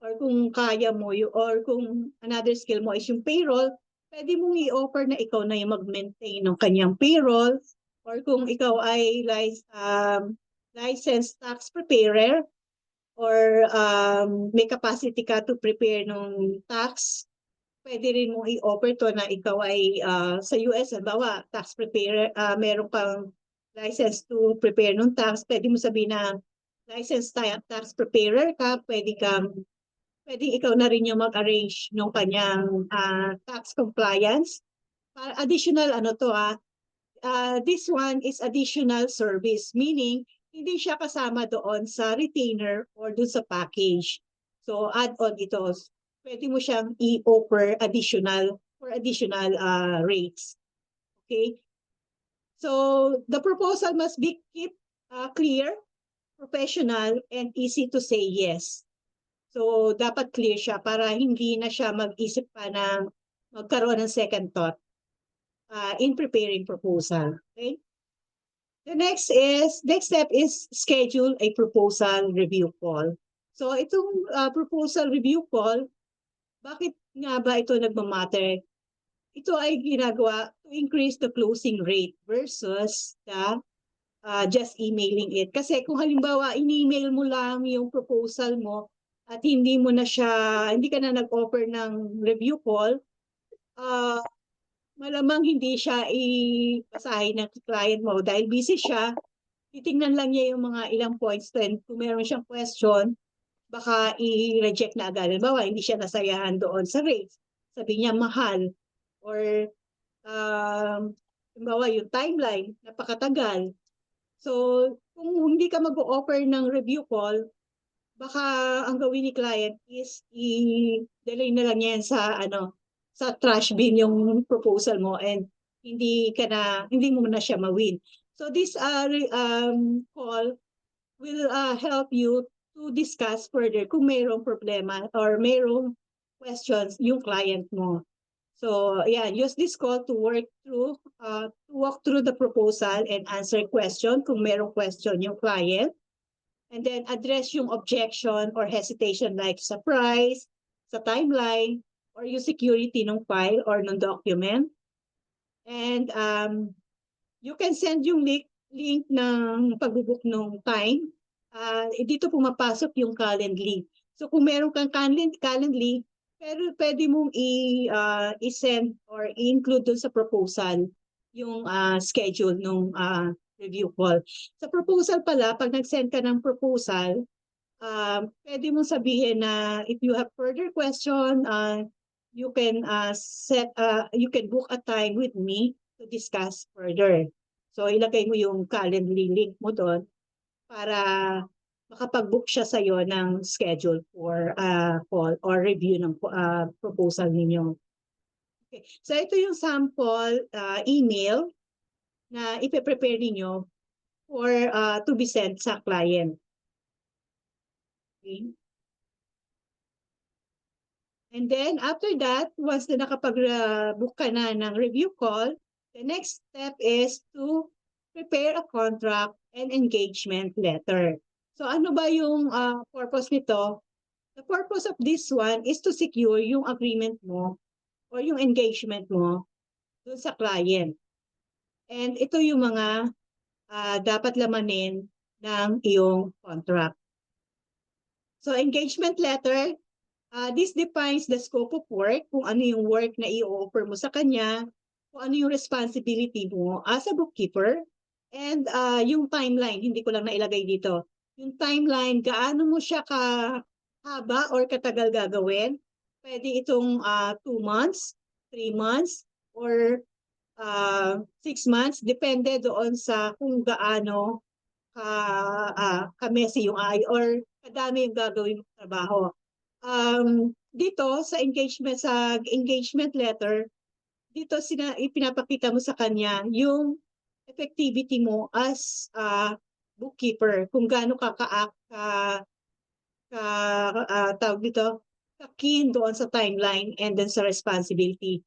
[SPEAKER 5] or kung kaya mo, or kung another skill mo is yung payroll, pwede mong i-offer na ikaw na yung mag-maintain ng kanyang payroll, or kung ikaw ay licensed tax preparer or may capacity ka to prepare ng tax, pwede rin mong i-offer to na ikaw ay sa US, halimbawa, tax preparer, meron kang license to prepare ng tax, pwede mo sabihin na licensed tax preparer ka, pwede ikaw na rin yung mag-arrange ng kanyang tax compliance. Additional this one is additional service, meaning hindi siya kasama doon sa retainer or doon sa package. So add-on ito. Pwede mo siyang i-offer additional rates. Okay? So the proposal must be keep clear, professional, and easy to say yes. So, dapat clear siya para hindi na siya mag-isip pa ng magkaroon ng second thought in preparing proposal. Okay? The next step is schedule a proposal review call. So, itong proposal review call, bakit nga ba ito nagmamatter? Ito ay ginagawa to increase the closing rate versus the just emailing it. Kasi kung halimbawa, in-email mo lang yung proposal mo at hindi ka na nag-offer ng review call, malamang hindi siya ipasahin ng client mo dahil busy siya. Titingnan lang niya yung mga ilang points, then kung meron siyang question, baka i-reject na agad. Halimbawa, hindi siya nasayahan doon sa rates. Sabi niya mahal. Or, halimbawa, yung timeline, napakatagal. So, kung hindi ka mag-offer ng review call, baka ang gawin ni client is i-delay na lang yan sa trash bin yung proposal mo and hindi mo na siya mawin. So this call will help you to discuss further kung mayroong problema or mayroong questions yung client mo. So yeah, use this call to walk through the proposal and answer question kung mayroong question yung client. And then address yung objection or hesitation like sa price, sa timeline, or yung security ng file or ng document. And you can send yung link ng pag-book ng time. Dito pumapasok yung Calendly. So kung meron kang Calendly, pero pwede mong i-send or i-include dun sa proposal yung schedule ng review call. Sa proposal pala, pag nag-send ka ng proposal, pwede mong sabihin na if you have further question, you can book a time with me to discuss further. So ilagay mo yung Calendly link mo doon para makapag-book siya sa'yo ng schedule for call or review ng proposal ninyo. Okay. So ito yung sample email na ipe-prepare ninyo for to be sent sa client. Okay. And then after that, once na nakapag-book ka na ng review call, the next step is to prepare a contract and engagement letter. So ano ba yung purpose nito? The purpose of this one is to secure yung agreement mo or yung engagement mo dun sa client. And ito yung mga dapat lamanin ng iyong contract. So engagement letter, this defines the scope of work, kung ano yung work na i-offer mo sa kanya, kung ano yung responsibility mo as a bookkeeper, and yung timeline, hindi ko lang nailagay dito. Yung timeline, gaano mo siya kahaba or katagal gagawin. Pwede itong 2 months, 3 months, or 6 months, depende doon sa kung gaano ka-messy yung or kadami yung gagawin mong trabaho. Dito sa engagement letter, dito ipinapakita mo sa kanya yung effectivity mo as bookkeeper, kung gaano tawag dito, ka-keen doon sa timeline and then sa responsibility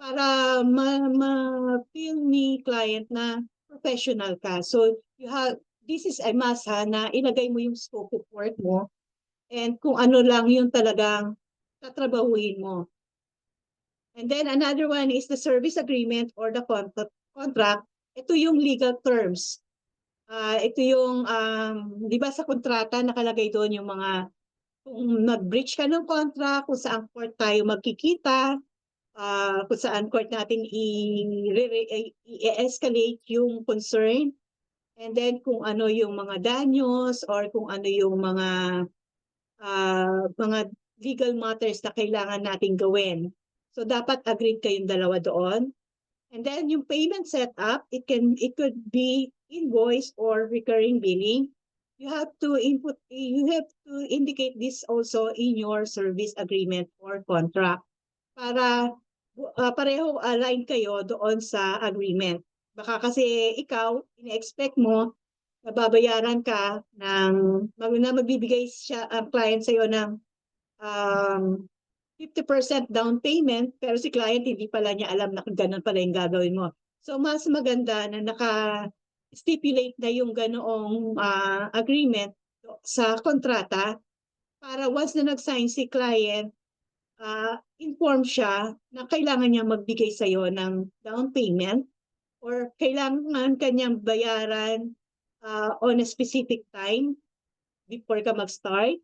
[SPEAKER 5] para ma-feel ni client na professional ka. So this is a must na ilagay mo yung scope of work mo and kung ano lang yung talagang tatrabahuin mo. And then another one is the service agreement or the contract. Ito yung legal terms. Ito yung, di ba sa kontrata nakalagay doon yung mga, kung nag-breach ka ng contract, kung saan court tayo magkikita, kung saan court natin i-escalate yung concern, and then kung ano yung mga danyos or kung ano yung mga legal matters na kailangan nating gawin. So dapat agreed kayong dalawa doon. And then yung payment setup, it could be invoice or recurring billing. You have to indicate this also in your service agreement or contract para pareho align kayo doon sa agreement. Baka kasi ikaw, ina-expect mo na babayaran ka na magbibigay siya ang client sa'yo ng 50% down payment, pero si client hindi pala niya alam na ganun pala yung gagawin mo. So mas maganda na naka-stipulate na yung ganoong agreement sa kontrata para once na nag-sign si client, inform siya na kailangan niya magbigay sa'yo ng down payment or kailangan kanyang bayaran on a specific time before ka mag-start,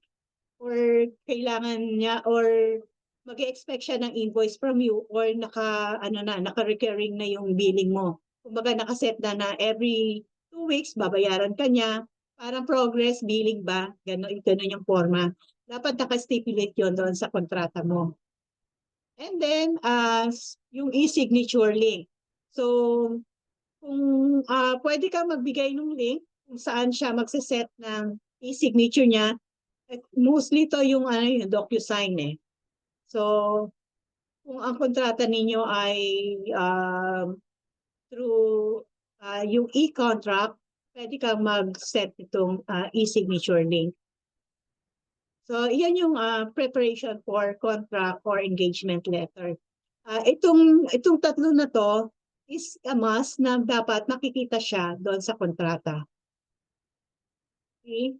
[SPEAKER 5] or kailangan niya or mag-expect siya ng invoice from you, or naka-recurring na yung billing mo. Kumbaga nakaset na every 2 weeks babayaran ka niya, parang progress billing ba, gano'n yung forma. Dapat naka-stipulate yun doon sa kontrata mo. And then yung e-signature link. So kung pwede ka magbigay ng link kung saan siya magse-set ng e-signature niya, mostly to yung yung DocuSign eh. So kung ang kontrata ninyo ay through yung e-contract, pwede kang mag-set itong e-signature link. So iyan yung preparation for contract or engagement letter. Itong tatlo na to is a must na dapat makikita siya doon sa kontrata. Okay?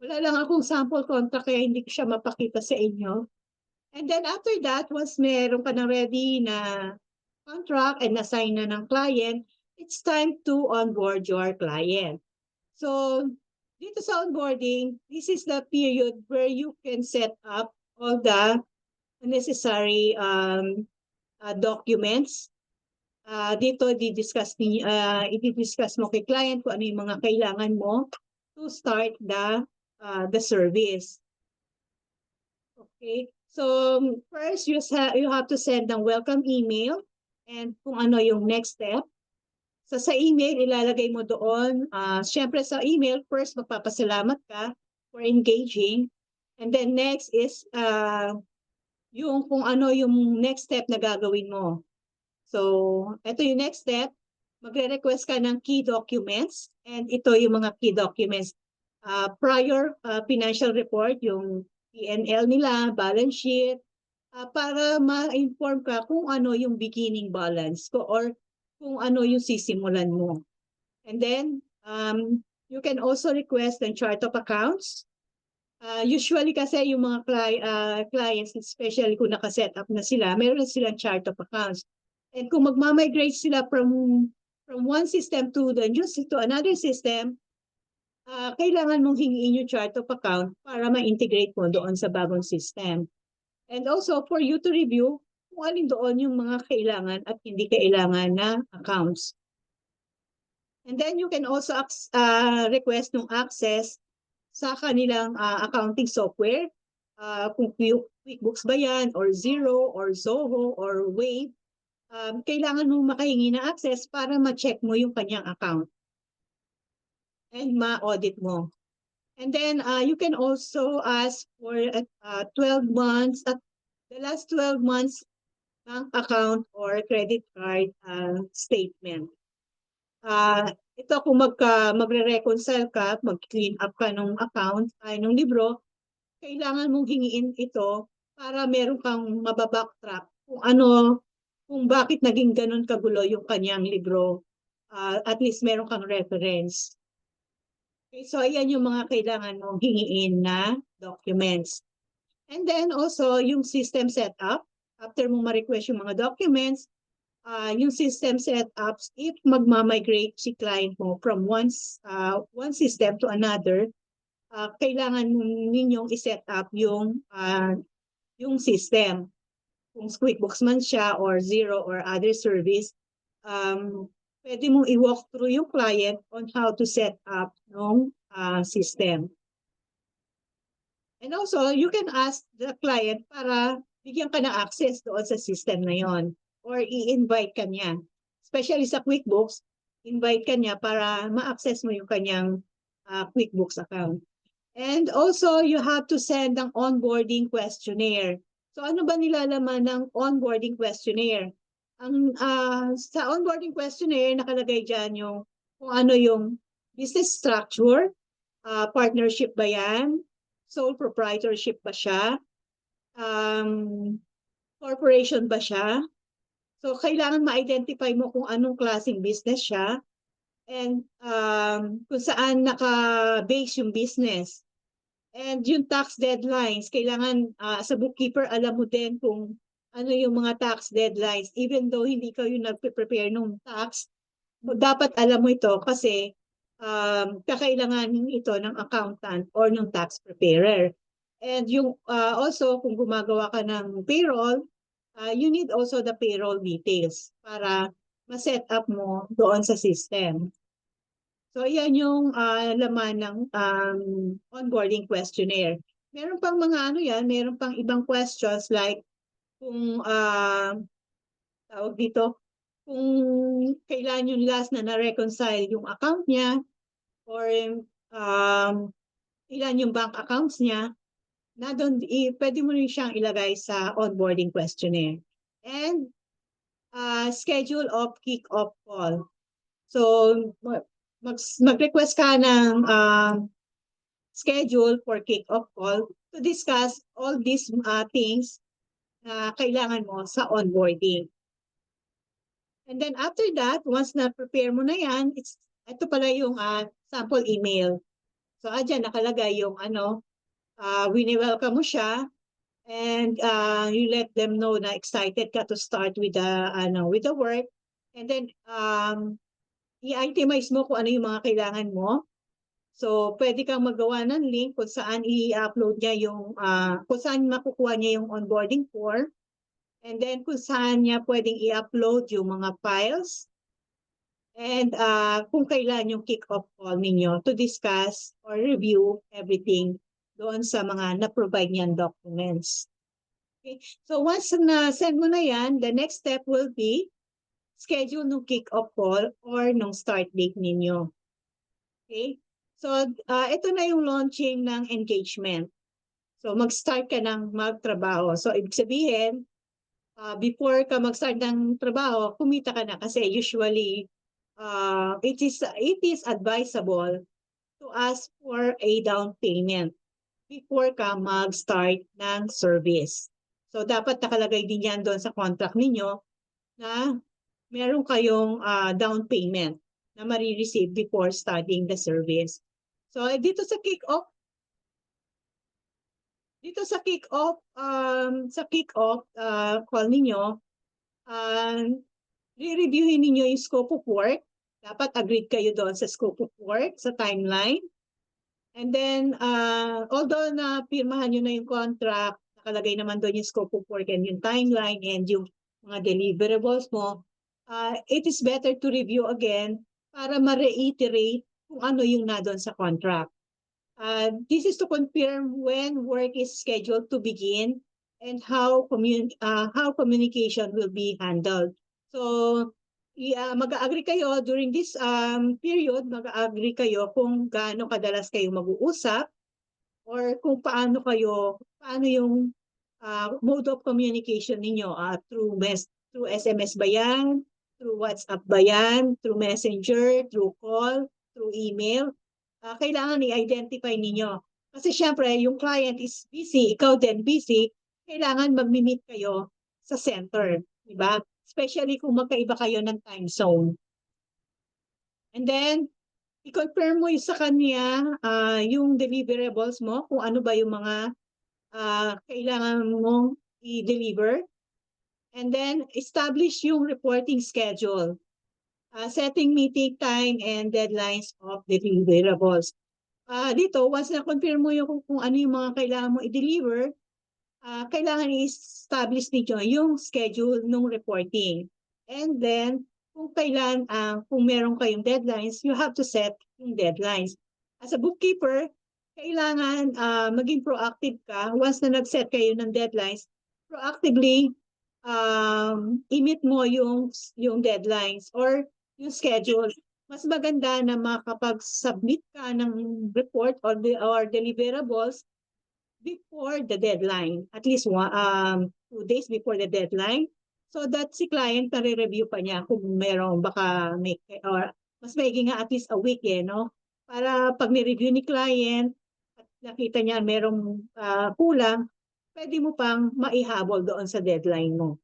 [SPEAKER 5] Wala lang akong sample contract kaya hindi ko siya mapakita sa inyo. And then after that, once meron ka na ready na contract and na-sign na ng client, it's time to onboard your client. So dito sa onboarding, this is the period where you can set up all the necessary documents. Dito i-discuss mo kay client kung ano yung mga kailangan mo to start the service. Okay, so first you have to send a welcome email and kung ano yung next step. So sa email ilalagay mo doon, syempre sa email first magpapasalamat ka for engaging, and then next is yung kung ano yung next step na gagawin mo. So ito yung next step, magre-request ka ng key documents, and ito yung mga key documents. Prior financial report, yung P&L nila, balance sheet, para ma-inform ka kung ano yung beginning balance ko or kung ano yung sisimulan mo. And then, you can also request ng chart of accounts. Usually kasi yung mga clients, especially kung naka-set up na sila, meron silang chart of accounts. And kung magmamigrate sila from one system to another system, kailangan mong hingiin yung chart of account para ma-integrate mo doon sa bagong system. And also for you to review kung alin doon yung mga kailangan at hindi kailangan na accounts. And then you can also request ng access sa kanilang accounting software. Kung QuickBooks ba yan, or Xero, or Zoho, or Wave, kailangan mo makahingi na access para ma-check mo yung kanyang account and ma-audit mo. And then you can also ask for 12 months at the last 12 months ng account or credit card statement. Ito kung magre-reconcile ka, mag-clean up ka ng account ay ng libro, kailangan mong hingiin ito para meron kang mababacktrack kung bakit naging ganun kagulo yung kanyang libro. At least meron kang reference. Okay, so ayan yung mga kailangan mong hingiin na documents. And then also yung system setup, after mo ma-request yung mga documents, yung system setups, if magmamigrate si client mo from one system to another, kailangan ninyong i-set up yung system. Kung QuickBooks man siya or Xero or other service, pwede mong i-walk through yung client on how to set up ng system. And also, you can ask the client para bigyan ka ng access doon sa system na yon, or i-invite ka niya. Especially sa QuickBooks, invite ka niya para ma-access mo yung kanyang QuickBooks account. And also, you have to send ang onboarding questionnaire. So ano ba nilalaman ng onboarding questionnaire? Sa onboarding questionnaire, nakalagay dyan yung kung ano yung business structure, partnership ba yan, sole proprietorship ba siya? Corporation ba siya? So, kailangan ma-identify mo kung anong klaseng business siya and kung saan naka-base yung business. And yung tax deadlines, kailangan sa bookkeeper, alam mo din kung ano yung mga tax deadlines. Even though hindi kayo nagpe-prepare ng tax, dapat alam mo ito kasi kakailanganin ito ng accountant or ng tax preparer. And yung also, kung gumagawa ka ng payroll, you need also the payroll details para ma-set up mo doon sa system. So, yan yung laman ng onboarding questionnaire. Meron pang mga meron pang ibang questions like kung tawag dito, kung kailan yung last na na-reconcile yung account niya or ilan yung bank accounts niya, na doon, pwede mo rin siyang ilagay sa onboarding questionnaire. And schedule of kick-off call. So, mag-request ka ng schedule for kick-off call to discuss all these things na kailangan mo sa onboarding. And then after that, once na-prepare mo na yan, ito pala yung sample email. So, dyan nakalagay yung wini-welcome mo siya and you let them know na excited ka to start with the work. And then, i-itemize mo kung ano yung mga kailangan mo. So, pwede kang magawa ng link kung saan i-upload niya yung, kung saan makukuha niya yung onboarding form. And then, kung saan niya pwedeng i-upload yung mga files. And kung kailan yung kick-off call ninyo to discuss or review everything doon sa mga na-provide niyan documents. Okay. So, once na-send mo na yan, the next step will be schedule ng kick-off call or nung start date ninyo. Okay? So, ito na yung launching ng engagement. So, mag-start ka ng magtrabaho. So, ibig sabihin, before ka mag-start ng trabaho, kumita ka na kasi usually, it is advisable to ask for a down payment before ka mag-start ng service. So, dapat nakalagay din yan doon sa contract ninyo na meron kayong down payment na marireceive before starting the service. So, dito sa kick-off call ninyo, re-reviewin ninyo yung scope of work. Dapat agreed kayo doon sa scope of work, sa timeline. And then, although na pirmahan nyo na yung contract, nakalagay naman doon yung scope of work and yung timeline and yung mga deliverables mo, it is better to review again para ma-reiterate kung ano yung na doon sa contract. This is to confirm when work is scheduled to begin and how communication will be handled. So, mag-agree kayo during this period, mag-agree kayo kung gaano kadalas kayo mag-uusap or kung paano yung mode of communication ninyo, through SMS ba yan, through WhatsApp ba yan, through Messenger, through call, through email. Kailangan i-identify ninyo. Kasi syempre, yung client is busy, ikaw din busy, kailangan mag-meet kayo sa center, di ba? Especially kung magkaiba kayo ng time zone. And then, i-confirm mo sa kanya yung deliverables mo, kung ano ba yung mga kailangan mong i-deliver. And then, establish yung reporting schedule. Setting meeting time and deadlines of deliverables. Dito, once na-confirm mo kung ano yung mga kailangan mo i-deliver, kailangan i-establish ninyo yung schedule ng reporting. And then, kung meron kayong deadlines, you have to set yung deadlines. As a bookkeeper, kailangan maging proactive ka. Once na nag-set kayo ng deadlines, proactively i-meet mo yung deadlines or yung schedule. Mas maganda na makapag-submit ka ng report or deliverables before the deadline, at least 2 days before the deadline, so that si client nare-review pa niya kung meron baka or mas maigi nga at least a week no? Para pag ni-review ni client at nakita niya merong kulang, pwede mo pang maihabol doon sa deadline mo.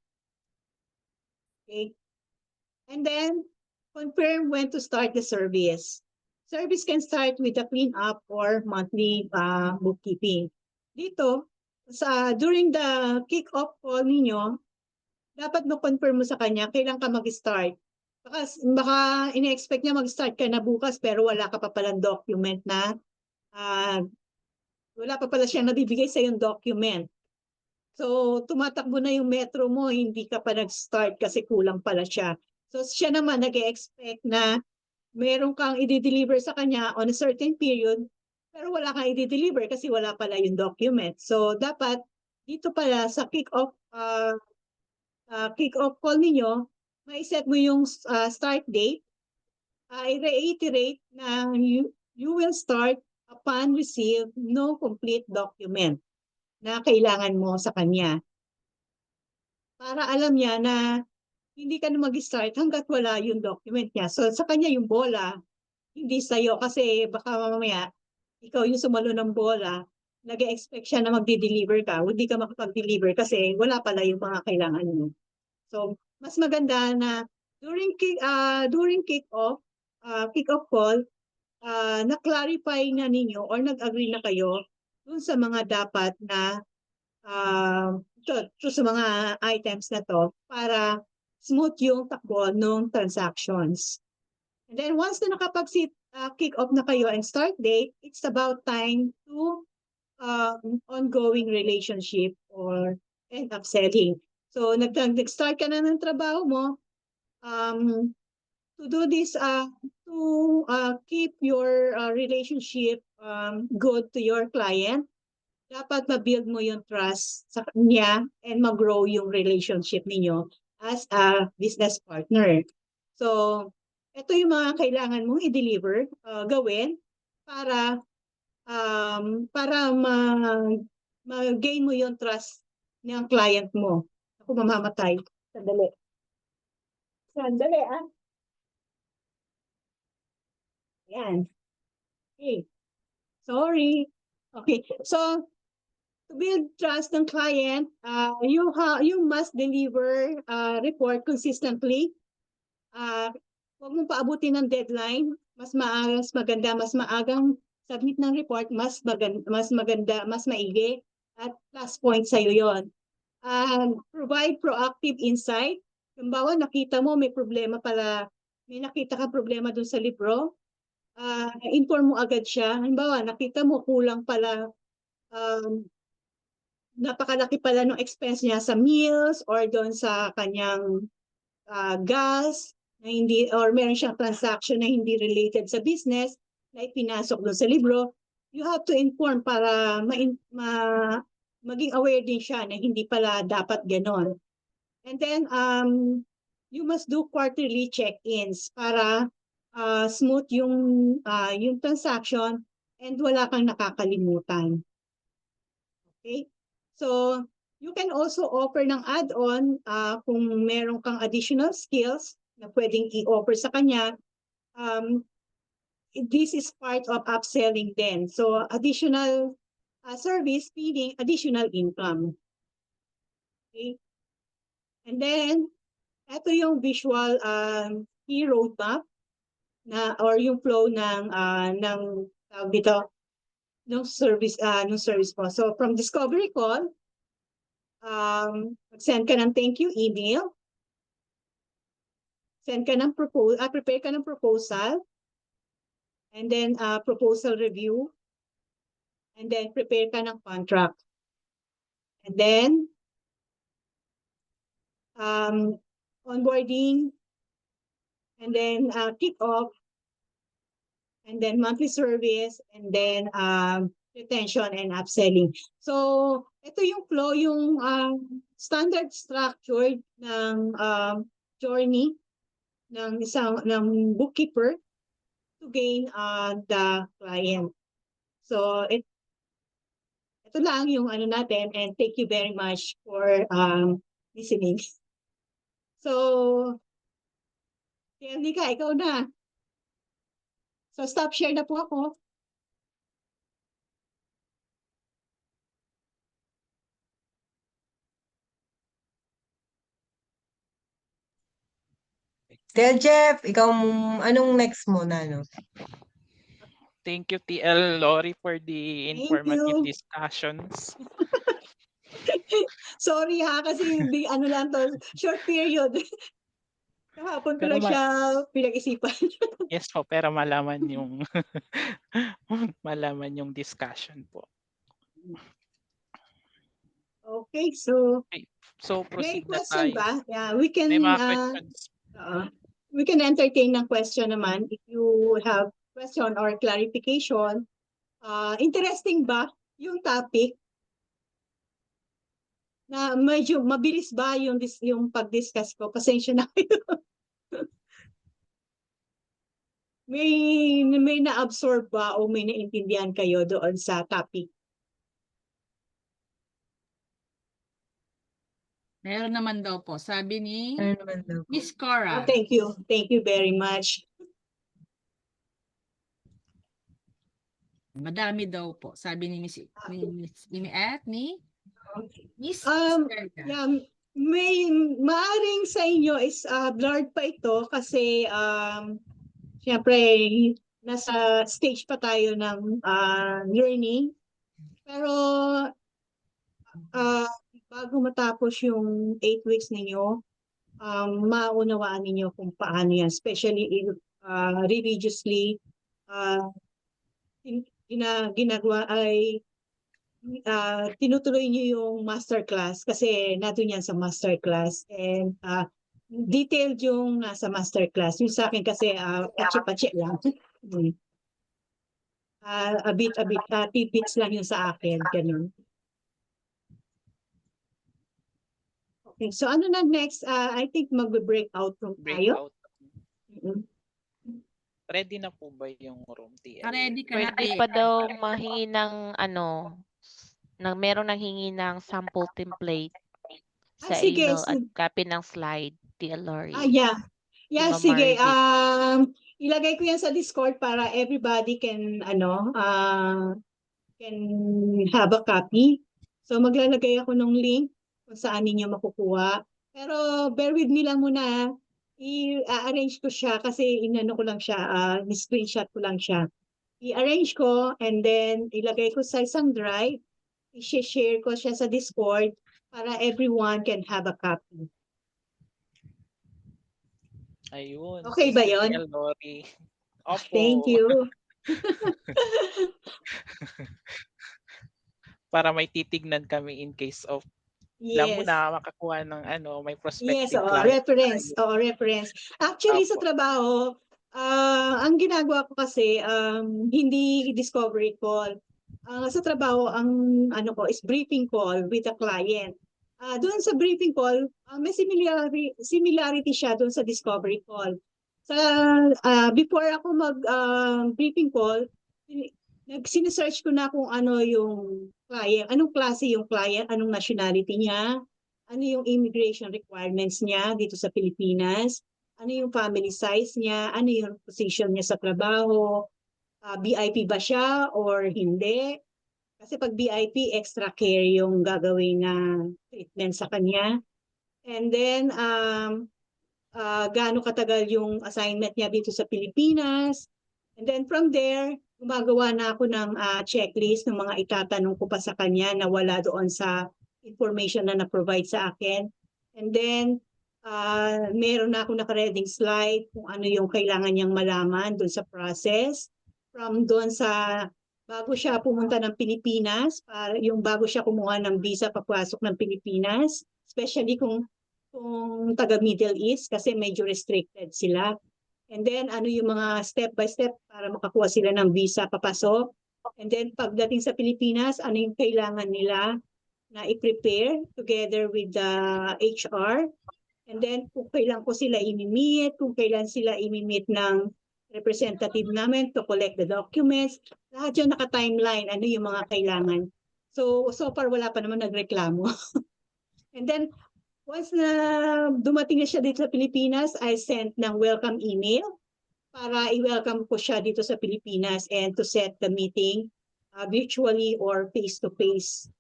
[SPEAKER 5] Okay? And then, confirm when to start the service. Service can start with the cleanup or monthly bookkeeping. Dito, during the kick-off call ninyo, dapat mo-confirm mo sa kanya kailan ka mag-start. Baka ina-expect niya mag-start ka na bukas pero wala ka pa palang document na wala pa pala siyang nabibigay sa yung document. So, tumatakbo na yung metro mo, hindi ka pa nag-start kasi kulang pala siya. So, siya naman nag-expect na meron kang i-deliver sa kanya on a certain period, pero wala kang i-deliver kasi wala pala yung document. So, dapat dito pala sa kick-off call ninyo, mai-set mo yung start date. I reiterate na you will start upon receive no complete document na kailangan mo sa kanya. Para alam niya na hindi ka na mag-start hanggat wala yung document niya. So sa kanya yung bola, hindi sa'yo kasi baka mamaya ikaw yung sumalo ng bola, nag-expect siya na magdi-deliver ka, hindi ka makapag-deliver kasi wala pala yung mga kailangan mo. So mas maganda na during kick-off call, na-clarify na ninyo or nag-agree na kayo dun sa mga dapat na sa mga items na to para smooth yung takbo ng transactions. And then once na kick off na kayo and start date, it's about time to ongoing relationship and upselling. So nag-start ka na ng trabaho mo, to do this, to keep your relationship good to your client, dapat ma-build mo yung trust sa kanya and mag-grow yung relationship ninyo as a business partner. So, ito yung mga kailangan mong i-deliver, gawin para ma-gain mo yung trust ng client mo. Ako mamamatay. Sandali. Yan. Okay. Sorry. Okay. So, to build trust ng client, you must deliver report consistently. Huwag mong paabutin ng deadline. Mas maganda, mas maagang submit ng report, mas maganda, mas maigi. At plus point sa'yo yon. Provide proactive insight. Halimbawa, nakita mo may nakita ka problema dun sa libro, inform mo agad siya. Halimbawa, nakita mo kulang pala, napakalaki pala ng expense niya sa meals or doon sa kanyang gas, na hindi, or meron siyang transaction na hindi related sa business na ipinasok doon sa libro, you have to inform para maging aware din siya na hindi pala dapat ganon. And then, you must do quarterly check-ins para smooth yung transaction and wala kang nakakalimutan. Okay? So, you can also offer ng add-on kung meron kang additional skills na pwedeng i-offer sa kanya. This is part of upselling then. So, additional service meaning additional income. Okay? And then, ito yung visual key roadmap or yung flow ng service po. So from discovery call, send ka ng thank you email, prepare ka ng proposal, and then proposal review, and then prepare ka ng contract. And then onboarding, and then kick off, and then monthly service, and then retention and upselling. So, ito yung flow, yung standard structure ng journey ng bookkeeper to gain the client. So, ito lang yung natin, and thank you very much for listening. So, Nika, ikaw na. So, stop share na po ako.
[SPEAKER 1] TL Jeff, ikaw, anong next mo na, ano?
[SPEAKER 2] Thank you, TL Lori, for the
[SPEAKER 5] Thank
[SPEAKER 2] informative
[SPEAKER 5] you.
[SPEAKER 2] discussions.
[SPEAKER 5] Sorry ha, kasi hindi ano lang to, short period. Kahapon ko
[SPEAKER 2] Pero
[SPEAKER 5] lang siya pinag-isipan.
[SPEAKER 2] yes po, pero malaman yung malaman yung discussion po.
[SPEAKER 5] Okay, so
[SPEAKER 2] Okay, so
[SPEAKER 5] may
[SPEAKER 2] proceed na
[SPEAKER 5] question
[SPEAKER 2] tayo.
[SPEAKER 5] ba? Yeah, we can
[SPEAKER 2] May mga questions.
[SPEAKER 5] we can entertain ng question naman if you have question or clarification. Interesting ba yung topic? Na medyo mabilis ba yung pag-discuss ko? Pasensya na kayo. may na-absorb ba o may naintindihan kayo doon sa topic?
[SPEAKER 3] Meron naman daw po. Sabi ni
[SPEAKER 1] Ano naman daw po?
[SPEAKER 3] Miss Cora.
[SPEAKER 5] Thank you. Thank you very much.
[SPEAKER 3] Madami daw po. Sabi ni Miss Miss
[SPEAKER 5] Um,
[SPEAKER 3] Serga.
[SPEAKER 5] Yeah, may maaring sa inyo is blurred pa ito kasi syempre nasa stage pa tayo ng learning. Pero bago matapos yung 8 weeks ninyo, maunawaan ninyo kung paano yan, especially religiously ginagawa ay tinutuloy niyo yung masterclass kasi nandun yan sa masterclass and detailed yung nasa masterclass. Yung sa akin kasi patsi-patsi lang. A bit, tidbits lang yung sa akin. Ganun. Okay, so ano na next? I think mag-break out room tayo.
[SPEAKER 2] Breakout.
[SPEAKER 5] Mhm.
[SPEAKER 2] Ready na po ba yung room, TL?
[SPEAKER 3] Ready ka na.
[SPEAKER 4] Pwede pa daw mahingi ng meron nang hingi ng sample template sa
[SPEAKER 5] Sige.
[SPEAKER 4] email at copy ng slide, TL Lori.
[SPEAKER 5] Yeah. Yeah,
[SPEAKER 4] Ma'am
[SPEAKER 5] sige.
[SPEAKER 4] Marvick.
[SPEAKER 5] Ilagay ko yan sa Discord para everybody can can have a copy. So maglalagay ako ng link kung saan ninyo makukuha. Pero bear with me lang muna. I-arrange ko siya kasi inano ko lang siya, screenshot ko lang siya. I-arrange ko and then ilagay ko sa isang drive. I-share ko siya sa Discord para everyone can have a copy.
[SPEAKER 2] Ayun.
[SPEAKER 5] Okay ba yun?
[SPEAKER 2] TL Lori. Opo.
[SPEAKER 5] Thank you.
[SPEAKER 2] Para may titignan kami in case of alam mo
[SPEAKER 5] Yes.
[SPEAKER 2] na makakuha ng may
[SPEAKER 5] Yes,
[SPEAKER 2] prospective client.
[SPEAKER 5] reference. Actually, sa
[SPEAKER 2] Opo.
[SPEAKER 5] trabaho, ang ginagawa ko kasi, hindi discovery call. Sa trabaho, ang ano ko is briefing call with the client. Doon sa briefing call, may similarity siya doon sa discovery call. Before ako briefing call, sinesearch ko na kung ano yung client, anong klase yung client, anong nationality niya, ano yung immigration requirements niya dito sa Pilipinas, ano yung family size niya, ano yung position niya sa trabaho, BIP ba siya or hindi. Kasi pag BIP, extra care yung gagawin na treatment sa kanya. And then, gaano katagal yung assignment niya dito sa Pilipinas. And then from there, gumagawa na ako ng checklist ng mga itatanong ko pa sa kanya na wala doon sa information na na-provide sa akin. And then, meron na ako nakareading slide kung ano yung kailangan niyang malaman doon sa process. From doon sa bago siya pumunta ng Pilipinas, para yung bago siya kumuha ng visa papasok ng Pilipinas, especially kung taga Middle East kasi medyo restricted sila. And then ano yung mga step by step para makakuha sila ng visa papasok. And then pagdating sa Pilipinas, ano yung kailangan nila na i-prepare together with the HR. And then kung kailan ko sila imi-meet, kung kailan sila imi-meet ng representative namin to collect the documents. Lahat yun naka-timeline, ano yung mga kailangan. So far wala pa naman nagreklamo. And then once na dumating na siya dito sa Pilipinas, I sent ng welcome email para i-welcome ko siya dito sa Pilipinas and to set the meeting virtually or face-to-face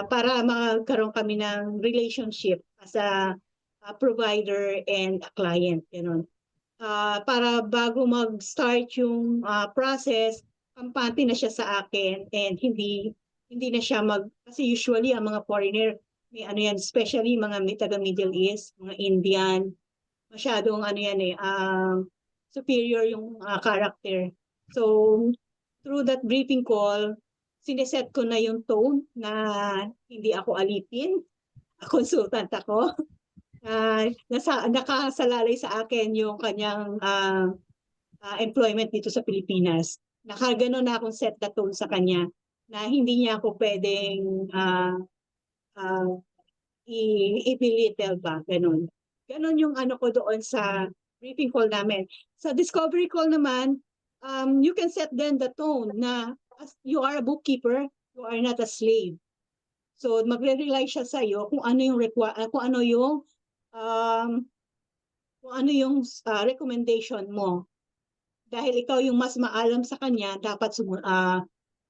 [SPEAKER 5] para magkaroon kami ng relationship as a provider and a client, gano'n. Para bago mag-start yung process, kampante na siya sa akin and hindi na siya kasi usually ang mga foreigner, may ano yan, especially mga taga Middle East, mga Indian, masyadong ano yan superior yung character. So, through that briefing call, sineset ko na yung tone na hindi ako alipin, consultant ako. Nakasalalay sa akin yung kanyang employment dito sa Pilipinas. Nakagano na akong set the tone sa kanya na hindi niya ako pwedeng i-belittle ba, ganun. Ganun yung ano ko doon sa briefing call namin. Sa discovery call naman, you can set then the tone na as you are a bookkeeper, you are not a slave. So magre-rely siya sa iyo kung ano yung recommendation mo. Dahil ikaw yung mas maalam sa kanya, dapat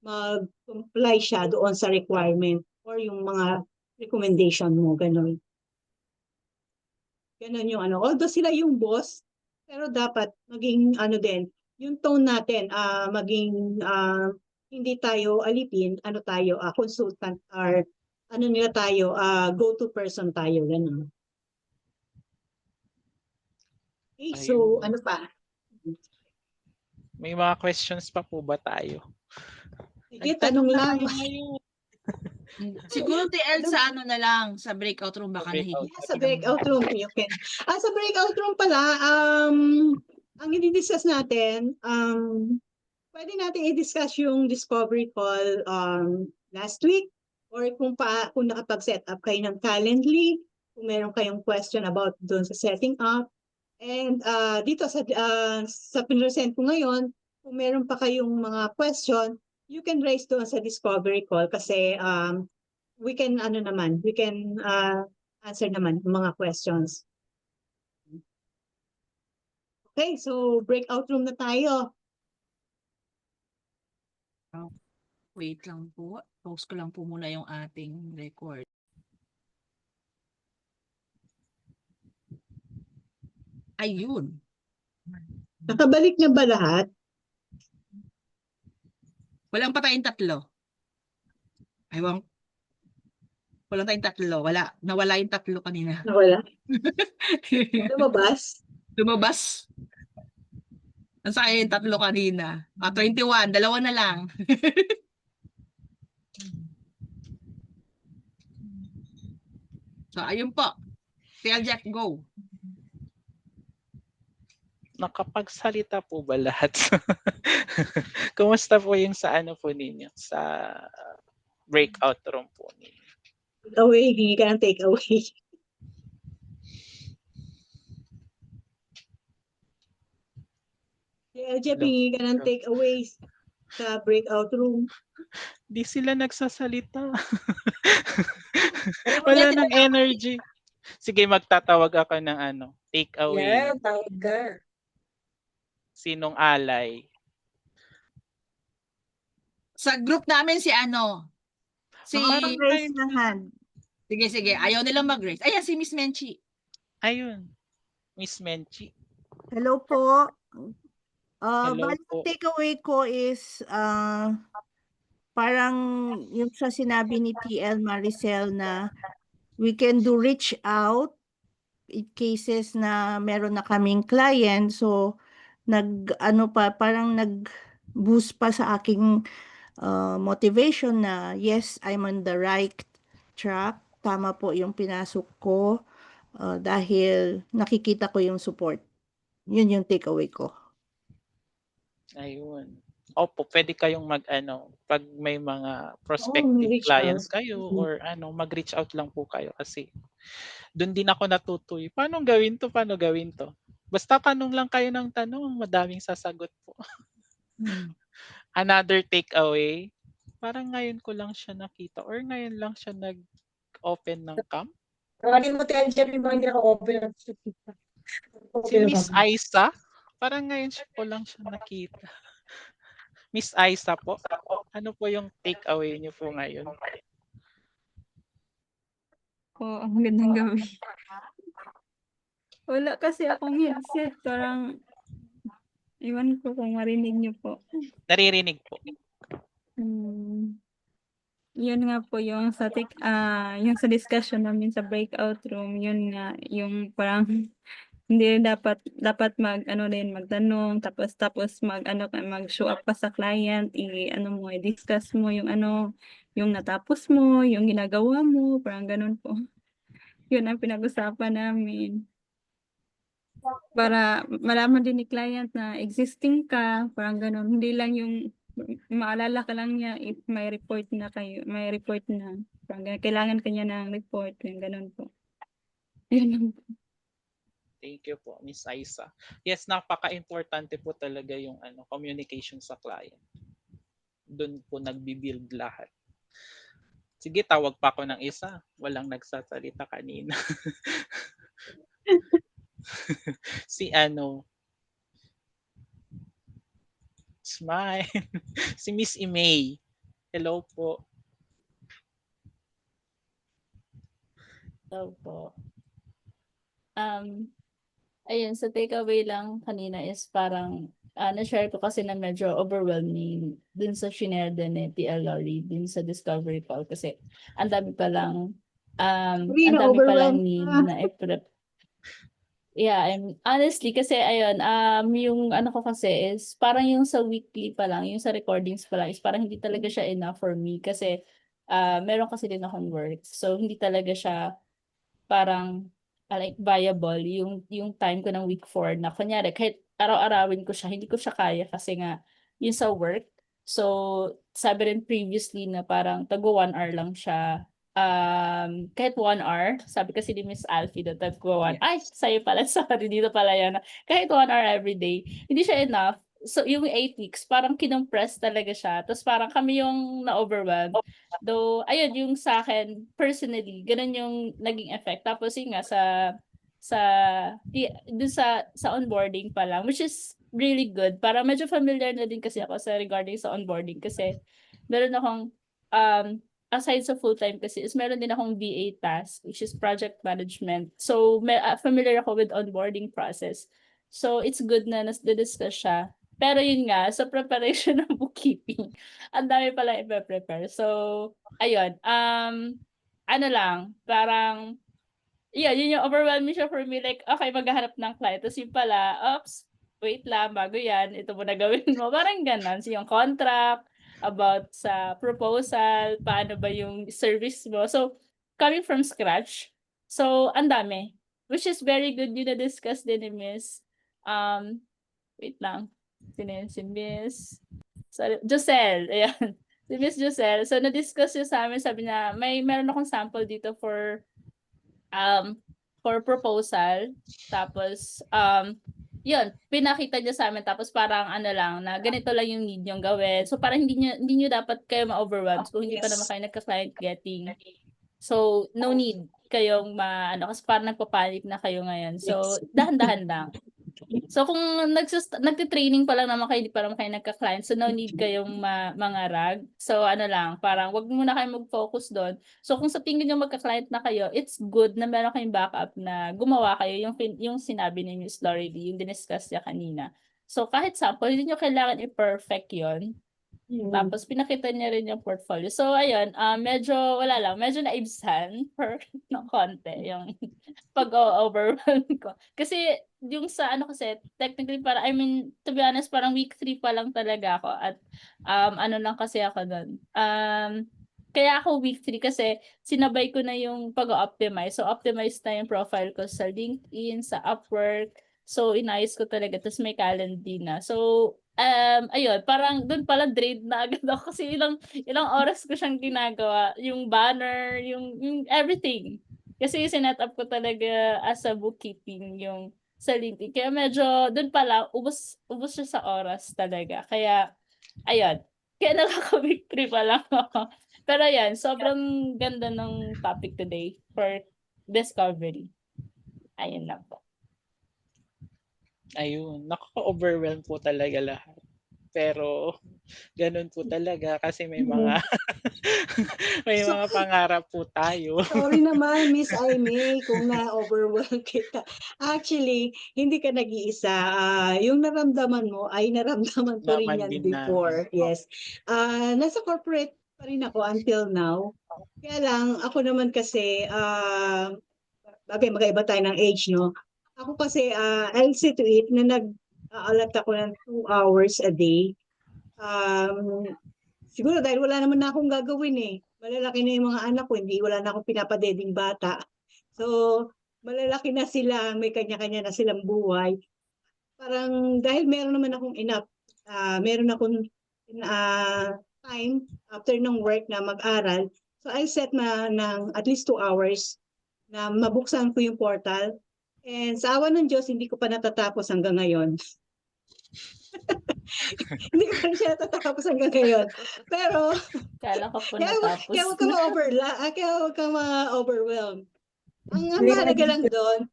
[SPEAKER 5] mag-comply siya doon sa requirement or yung mga recommendation mo, ganun. Ganun yung ano. Although sila yung boss, pero dapat maging ano din, yung tone natin, maging hindi tayo alipin, ano tayo, consultant or ano nila tayo, go-to person tayo, ganun. Okay, so
[SPEAKER 2] Ayun.
[SPEAKER 5] ano pa?
[SPEAKER 2] May mga questions pa po ba tayo?
[SPEAKER 5] Sige,
[SPEAKER 2] Tanong
[SPEAKER 5] tanong
[SPEAKER 2] na
[SPEAKER 5] lang.
[SPEAKER 2] kayo ngayon.
[SPEAKER 3] Siguro TL sa ano na lang, sa breakout room baka
[SPEAKER 2] Breakout.
[SPEAKER 3] nahihiya.
[SPEAKER 5] Sa breakout room, you can. Sa breakout room pala, ang i-discuss natin, pwede natin i-discuss yung discovery call last week or kung nakapag-set up kayo ng Calendly, kung meron kayong question about doon sa setting up. And dito sa pinresent ko ngayon, kung meron pa kayong mga question, you can raise doon sa discovery call kasi we can answer naman yung mga questions. Okay, so breakout room na tayo.
[SPEAKER 3] Wait lang po. Post ko lang po muna yung ating record. Ayun.
[SPEAKER 5] Nakabalik na ba lahat?
[SPEAKER 3] Walang pa tayong tatlo. Aywan. Walang tayong tatlo. Wala. Nawala yung tatlo kanina.
[SPEAKER 5] Nawala. Lumabas.
[SPEAKER 3] Lumabas. Ang sa yung tatlo kanina. 21. Dalawa na lang. So, ayun po. TL Jack, go.
[SPEAKER 2] Nakapagsalita po ba lahat? Kumusta po yung sa ano po ninyo? Sa breakout room po ninyo?
[SPEAKER 5] Take away, hingi ka ng take away. Jeff, hingi ka ng take away sa breakout room.
[SPEAKER 2] Di sila nagsasalita. Wala nang energy. Sige, magtatawag ako ng ano, take away.
[SPEAKER 6] Yeah, tawag ka.
[SPEAKER 2] Sinong alay?
[SPEAKER 3] Sa group namin si ano? Si...
[SPEAKER 2] Raise
[SPEAKER 7] na hand.
[SPEAKER 3] Sige. Ayaw nilang mag-raise. Ayan, si Miss Menchi.
[SPEAKER 2] Ayun. Miss Menchi.
[SPEAKER 7] Hello po.
[SPEAKER 2] Hello
[SPEAKER 7] Bali,
[SPEAKER 2] po.
[SPEAKER 7] takeaway ko is parang yung sa sinabi ni TL Maricel na we can do reach out in cases na meron na kaming client. So, parang nag-boost pa sa aking motivation na yes, I'm on the right track. Tama po yung pinasok ko dahil nakikita ko yung support. Yun yung takeaway ko.
[SPEAKER 2] Ayun. Opo, pwede kayong mag-ano, pag may mga prospective
[SPEAKER 5] reach
[SPEAKER 2] clients
[SPEAKER 5] out.
[SPEAKER 2] kayo or ano, mag-reach out lang po kayo kasi doon din ako natutoy. Paano gawin to? Basta tanong lang kayo ng tanong, madaming sasagot po. Another takeaway, parang ngayon ko lang siya nakita or ngayon lang siya nag-open ng cam.
[SPEAKER 6] Tawagin mo tayo dyan yung mga hindi naka-open.
[SPEAKER 2] Si Miss Aisa, parang ngayon ko lang siya nakita. Miss Aisa po, ano po yung takeaway niyo po ngayon?
[SPEAKER 8] Po, magandang gabi. Wala kasi akong headset. Parang, iwan ko kung marinig niyo po.
[SPEAKER 2] Naririnig po.
[SPEAKER 8] Yun nga po yung yung sa discussion namin sa breakout room, yun nga yung parang hindi dapat magtanong tapos mag-show up pa sa client, i-discuss mo yung natapos mo, yung ginagawa mo, parang ganun po. Yun ang pinag-usapan namin. Para malaman din ni client na existing ka, parang ganun. Hindi lang yung maalala ka lang niya if may report na. Parang ganun, kailangan kanya ng report, yung ganun po. Yun lang po.
[SPEAKER 2] Thank you po, Miss Aisa. Yes, napaka-importante po talaga yung communication sa client. Doon po nagbi-build lahat. Sige, tawag pa ako ng isa. Walang nagsasalita kanina. Si Smile. Si Miss Imay. Hello po.
[SPEAKER 9] Hello po. Ayun, sa takeaway lang kanina is parang na-share ko kasi na medyo overwhelming dun sa shinare din ni TL Lori dun sa discovery call kasi ang dami palang need na i-prep. Yeah, honestly kasi ayun, yung ko kasi is parang yung sa weekly pa lang, yung sa recordings pa lang is parang hindi talaga siya enough for me kasi meron kasi din akong work. So hindi talaga siya parang like viable yung time ko ng week 4 na kunyari kahit araw-arawin ko siya, hindi ko siya kaya kasi nga yung sa work. So sabi rin previously na parang tago 1 hour lang siya. Kahit 1 hour, sabi kasi ni Miss Alfie na tago 1. Ay, sa'yo pala, sorry, dito pala yan. Kahit 1 hour every day, hindi siya enough. So yung 8 weeks, parang kinompress talaga siya. Tapos parang kami yung na-overwhelmed. Though, ayun, yung sa akin, personally, ganun yung naging effect. Tapos yun nga, dun sa onboarding pa lang, which is really good. Parang medyo familiar na din kasi ako sa regarding sa onboarding kasi meron akong, aside sa full-time kasi, is meron din akong VA task, which is project management. So, familiar ako with onboarding process. So, it's good na nas-discuss siya. Pero yun nga, sa preparation ng bookkeeping, ang dami pala i-prepare. So, ayun. Parang, yun yung overwhelming siya for me. Like, okay, maghahanap ng client. Tapos yung pala, oops, wait lang, bago yan, ito mo na gawin mo. Parang ganun. So, yung contract, about sa proposal, paano ba yung service mo. So, coming from scratch. So, ang dami. Which is very good yun na-discuss din ni Miss. Wait lang. Si Miss Josel. Ayan. Si Miss Josel. So, na-discuss yun sa amin. Sabi niya, meron akong sample dito for proposal. Tapos, yun, pinakita niya sa amin. Tapos parang na ganito lang yung need niyong gawin. So, parang hindi niyo dapat kayo ma-overwhelmed kung hindi pa naman kayo nagka-client getting. So, no need kayong kasi parang nagpapanik na kayo ngayon. So, dahan-dahan lang. So kung nagte-training pa lang naman kayo, hindi pa naman kayo nagka-client, so no need kayong mangarag. So parang wag muna kayong mag-focus doon. So kung sa tingin niyo magka-client na kayo, it's good na meron kayong backup na gumawa kayo yung sinabi ni Miss Lori Lee, yung diniscuss niya kanina. So kahit sample, hindi niyo kailangan i-perfect yon. Tapos pinakita niya rin yung portfolio. So ayun, medyo naibsan ng konti yung pag-overwhelm ko. Kasi yung sa kasi technically to be honest, parang week 3 pa lang talaga ako at lang kasi ako doon. Kaya ako week 3 kasi sinabay ko na yung pag-optimize. So optimize na yung profile ko sa LinkedIn, sa Upwork. So inayos ko talaga, tapos may Calendly na. So ayun, parang doon pala drained na agad ako kasi ilang oras ko siyang ginagawa, yung banner, yung everything. Kasi sinet up ko talaga as a bookkeeping yung sa LinkedIn. Kaya medyo doon pala ubos siya sa oras talaga. Kaya ayun, kaya nakaka-victory pa lang ako. Pero ayan, sobrang ganda ng topic today for discovery. Ayun lang po.
[SPEAKER 2] Ayun, nakaka-overwhelm po talaga lahat. Pero gano'n po talaga kasi may
[SPEAKER 5] Mm.
[SPEAKER 2] mga may
[SPEAKER 5] So,
[SPEAKER 2] mga pangarap po tayo.
[SPEAKER 5] sorry naman, Miss Aimee, kung na-overwhelm kita. Actually, hindi ka nag-iisa. Yung naramdaman mo ay naramdaman ko rin
[SPEAKER 2] Naman
[SPEAKER 5] yan
[SPEAKER 2] din namin
[SPEAKER 5] before.
[SPEAKER 2] po.
[SPEAKER 5] Yes. Nasa corporate pa rin ako until now. Kaya lang, ako naman kasi, bagay magkaiba tayo ng age, no? Ako kasi, I'll see to it na nag-aalat ako ng 2 hours a day. Siguro dahil wala naman na akong gagawin eh. Malalaki na yung mga anak ko, hindi wala na akong pinapadeding bata. So, malalaki na sila, may kanya-kanya na silang buhay. Parang dahil meron naman akong enough, meron akong time after ng work na mag-aral. So, I set na ng at least 2 hours na mabuksan ko yung portal. And sa awa ng Diyos, hindi ko pa natatapos hanggang ngayon. Hindi ko pa rin siya natatapos hanggang ngayon. Pero,
[SPEAKER 9] Kala ko po
[SPEAKER 5] kaya
[SPEAKER 9] natapos
[SPEAKER 5] huwag ka
[SPEAKER 9] na.
[SPEAKER 5] kaya huwag ka ma-overwhelm. Ang
[SPEAKER 6] Hindi ka
[SPEAKER 5] mahalaga lang doon,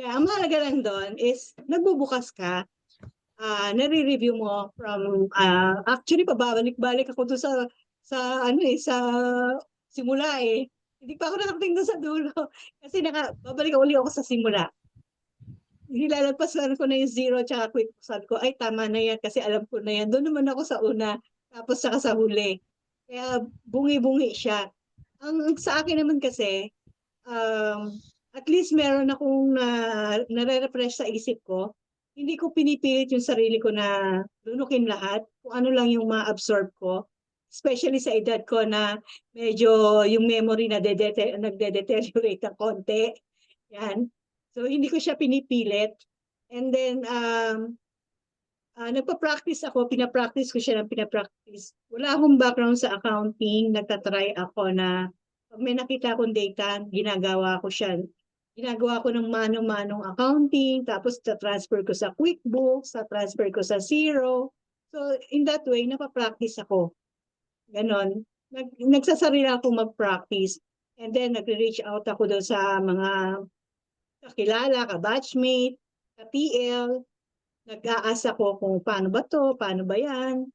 [SPEAKER 5] ang mahalaga lang doon is nagbubukas ka, nare-review mo from, actually pababalik-balik ako doon sa sa simula eh. Hindi pa ako nakarating doon sa dulo kasi babalik uli ako sa simula. Nilalagpasan ko na yung zero tsaka quick sabi ko, ay tama na yan kasi alam ko na yan. Doon naman ako sa una, tapos saka sa huli. Kaya bungi-bungi siya. Ang sa akin naman kasi, at least meron akong nare-refresh sa isip ko. Hindi ko pinipilit yung sarili ko na lunukin lahat, kung ano lang yung ma-absorb ko. Especially sa edad ko na medyo yung memory na nagde-deteriorate ng konti. Yan. So, hindi ko siya pinipilit. And then, nagpa-practice ako, pinapractice ko siya ng pinapractice. Wala akong background sa accounting, nagtatry ako na pag may nakita akong data, ginagawa ko siya. Ginagawa ko ng manong-manong accounting, tapos transfer ko sa QuickBooks, transfer ko sa Xero. So, in that way, napapractice ako. Ganon. Nagsasarili ako mag-practice. And then, nagre-reach out ako doon sa mga kakilala, ka-batchmate, ka-TL, nag-aasa ko kung paano ba to, paano ba yan,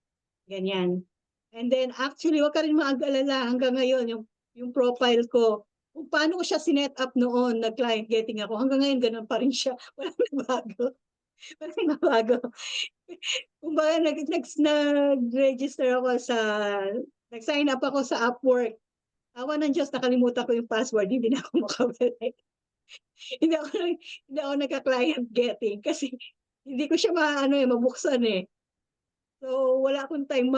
[SPEAKER 5] ganyan. And then actually, wag ka rin mag-alala hanggang ngayon, yung profile ko, kung paano ko siya sinet up noon, nag-client getting ako, hanggang ngayon ganun pa rin siya, walang nabago. Walang nabago. Kung ba, nag-register ako nag-sign up ako sa Upwork. Awa ng Diyos, nakalimutan ko yung password, hindi na ako makabalik. hindi ako nagka-client getting kasi hindi ko siya mabuksan eh. So wala akong time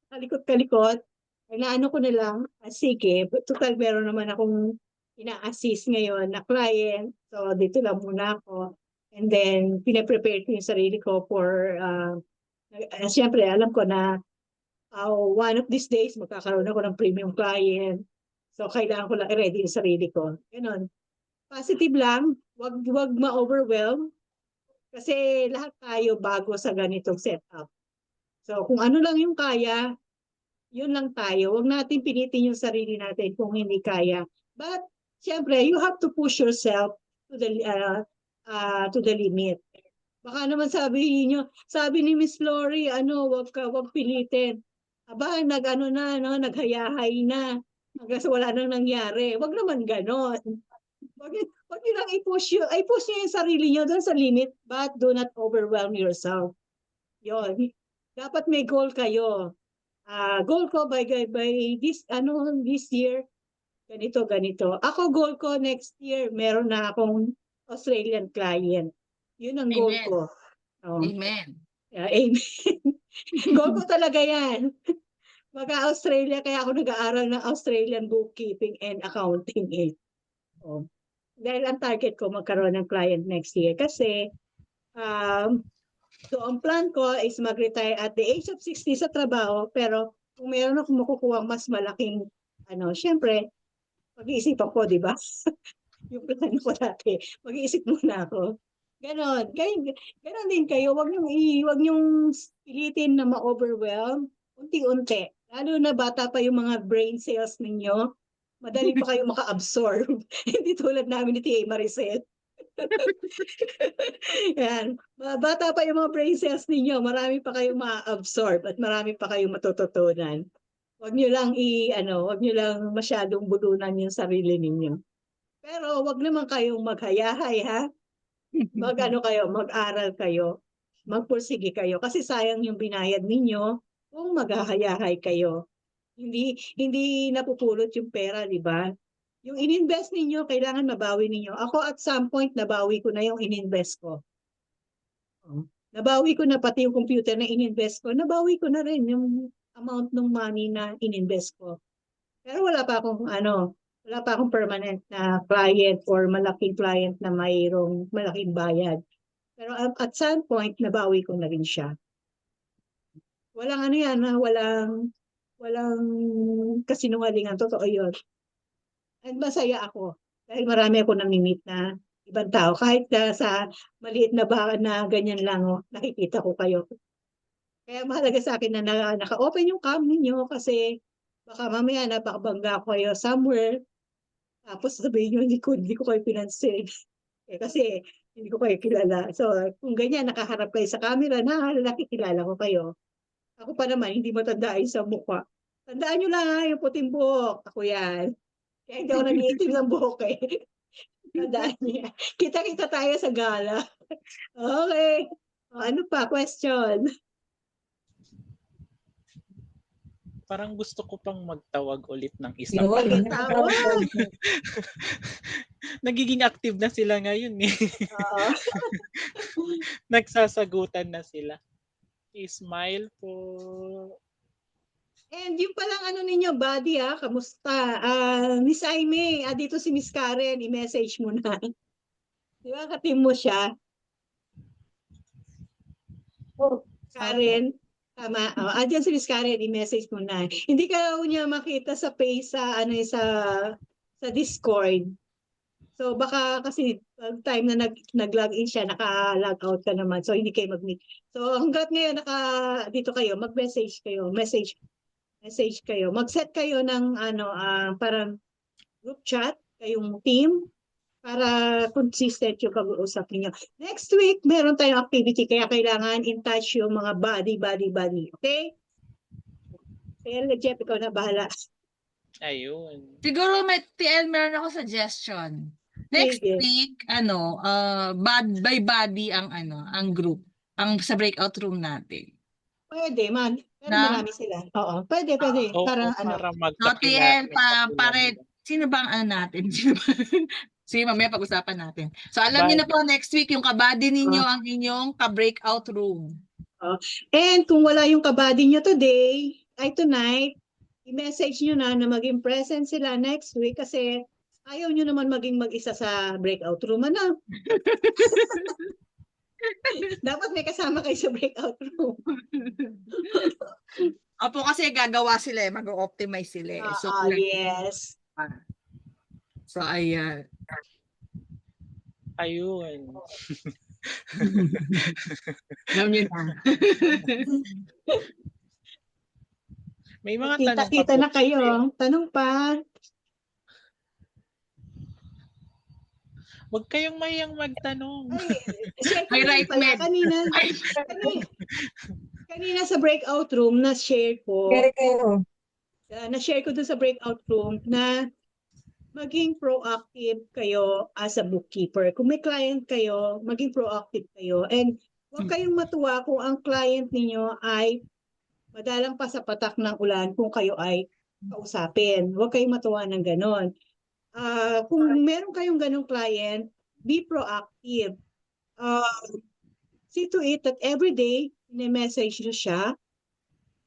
[SPEAKER 5] kalikot-kalikot. Naano ko na lang, sige, total meron naman akong ina-assist ngayon na client. So dito lang muna ako. And then pinaprepare ko yung sarili ko for, siyempre alam ko na one of these days magkakaroon ako ng premium client. So kailangan ko lang i-ready yung sarili ko. Ganon. Positive lang, wag ma-overwhelm kasi lahat tayo bago sa ganitong setup. So kung ano lang yung kaya, yun lang tayo. Wag natin pilitin yung sarili natin kung hindi kaya. But syempre, you have to push yourself to the limit. Baka naman sabi ni Miss Lori, wag pilitin. Aba, naghayahay na. Hanggang sa wala nang nangyari. Wag naman ganon. Wag nyo lang i-push nyo yung sarili nyo doon sa limit, but do not overwhelm yourself. Yun. Dapat may goal kayo. Goal ko by this year, ganito. Ako goal ko next year, meron na akong Australian client. Yun ang goal ko.
[SPEAKER 3] Amen.
[SPEAKER 5] Amen. Goal ko talaga yan. Mag-Australia, kaya ako nag-aaral ng Australian bookkeeping and accounting eh. Dahil ang target ko magkaroon ng client next year kasi so ang plan ko is mag-retire at the age of 60 sa trabaho, pero kung meron akong makukuha mas malaking syempre pag-iisipan ko, di ba? Yung plan ko dati, mag-iisip muna ako. Ganon din kayo, wag niyong pilitin na ma-overwhelm, unti-unti. Lalo na bata pa yung mga brain cells ninyo, madali pa kayo maka-absorb. Hindi tulad namin ni Tia Maricel. Yan. Bata pa yung mga brain cells ninyo, marami pa kayong ma-absorb at marami pa kayong matututunan. Huwag niyo lang huwag niyo lang masyadong bulunan yung sarili ninyo. Pero huwag naman kayong maghayahay, ha? Mag-aral kayo, magpursige kayo kasi sayang yung binayad ninyo kung maghahayahay kayo. Hindi napupulot yung pera, di ba? Yung ininvest ninyo, kailangan mabawi ninyo. Ako at some point, nabawi ko na yung ininvest ko. Nabawi ko na pati yung computer na ininvest ko, nabawi ko na rin yung amount ng money na ininvest ko. Pero wala pa akong permanent na client or malaking client na mayroong malaking bayad. Pero at some point, nabawi ko na rin siya. Walang walang kasinungalingan. Totoo yun. And masaya ako. Dahil marami ako nami-meet na ibang tao. Kahit sa maliit na baka na ganyan lang, nakikita ko kayo. Kaya mahalaga sa akin na naka-open yung cam ninyo kasi baka mamaya napakabangga ko kayo somewhere. Tapos sabihin nyo, hindi ko kayo pinansin. Kasi hindi ko kayo kilala. So kung ganyan, nakaharap kayo sa camera, nakikilala ko kayo. Ako pa naman, hindi matandaan sa mukha. Tandaan nyo lang, yung puting buhok. Ako yan. Kaya hindi ako nag-iitim ng buhok eh. Tandaan niya. Kita-kita tayo sa gala. Okay. Ano pa? Question?
[SPEAKER 2] Parang gusto ko pang magtawag ulit ng isa.
[SPEAKER 6] Yun.
[SPEAKER 5] Tawag.
[SPEAKER 2] Nagiging active na sila ngayon eh.
[SPEAKER 5] Oo.
[SPEAKER 2] Nagsasagutan na sila. Smile po.
[SPEAKER 5] And yung palang ninyo, buddy kamusta? Miss Aimee, dito si Miss Karen, i-message mo na. Di ba, ka-team mo siya?
[SPEAKER 6] Oh,
[SPEAKER 5] Karen, tama. Diyan si Miss Karen, i-message mo na. Hindi ka niya makita sa face sa Discord. So baka kasi time na nag-login siya, naka-log out ka naman. So hindi kayo mag-meet. So hanggat ngayon dito kayo, mag-message kayo, message kayo. Mag-set kayo ng parang group chat, kayong team para consistent yung pag-uusap niyo. Next week, meron tayong activity kaya kailangan in touch yung mga body. Okay? Kaya Jeff, ikaw na bahala.
[SPEAKER 2] Ayun.
[SPEAKER 3] Siguro meron ako suggestion. Next
[SPEAKER 5] Sige.
[SPEAKER 3] week, by body ang group, sa breakout room natin.
[SPEAKER 5] Pwede man. Pero
[SPEAKER 3] Na?
[SPEAKER 5] marami sila. Oo. Pwede.
[SPEAKER 2] Oo,
[SPEAKER 5] Para
[SPEAKER 2] para
[SPEAKER 3] So, TL, pare, sino ba ang natin? Sige, mamaya pag-usapan natin. So, alam niyo na po, next week, yung kabady ninyo ang inyong ka-breakout room.
[SPEAKER 5] And kung wala yung kabady nyo tonight, i-message nyo na maging present sila next week kasi ayaw nyo naman maging mag-isa sa breakout room. Dapat may kasama kayo sa breakout room.
[SPEAKER 3] Opo, kasi gagawa sila mag-optimize sila. So,
[SPEAKER 5] yes.
[SPEAKER 3] So, ayan.
[SPEAKER 2] Ayun.
[SPEAKER 3] Alam niyo na.
[SPEAKER 2] May mga tanong
[SPEAKER 5] Kita na kayo. Tanong pa.
[SPEAKER 2] Huwag kayong mayang magtanong.
[SPEAKER 3] May right med.
[SPEAKER 5] Kanina sa breakout room, na-share ko doon sa breakout room na maging proactive kayo as a bookkeeper. Kung may client kayo, maging proactive kayo. And huwag kayong matuwa kung ang client ninyo ay madalang pa sa patak ng ulan kung kayo ay kausapin. Huwag kayong matuwa ng ganon. Kung meron kayong ganong client, be proactive. See to it that every day, in-message nyo siya.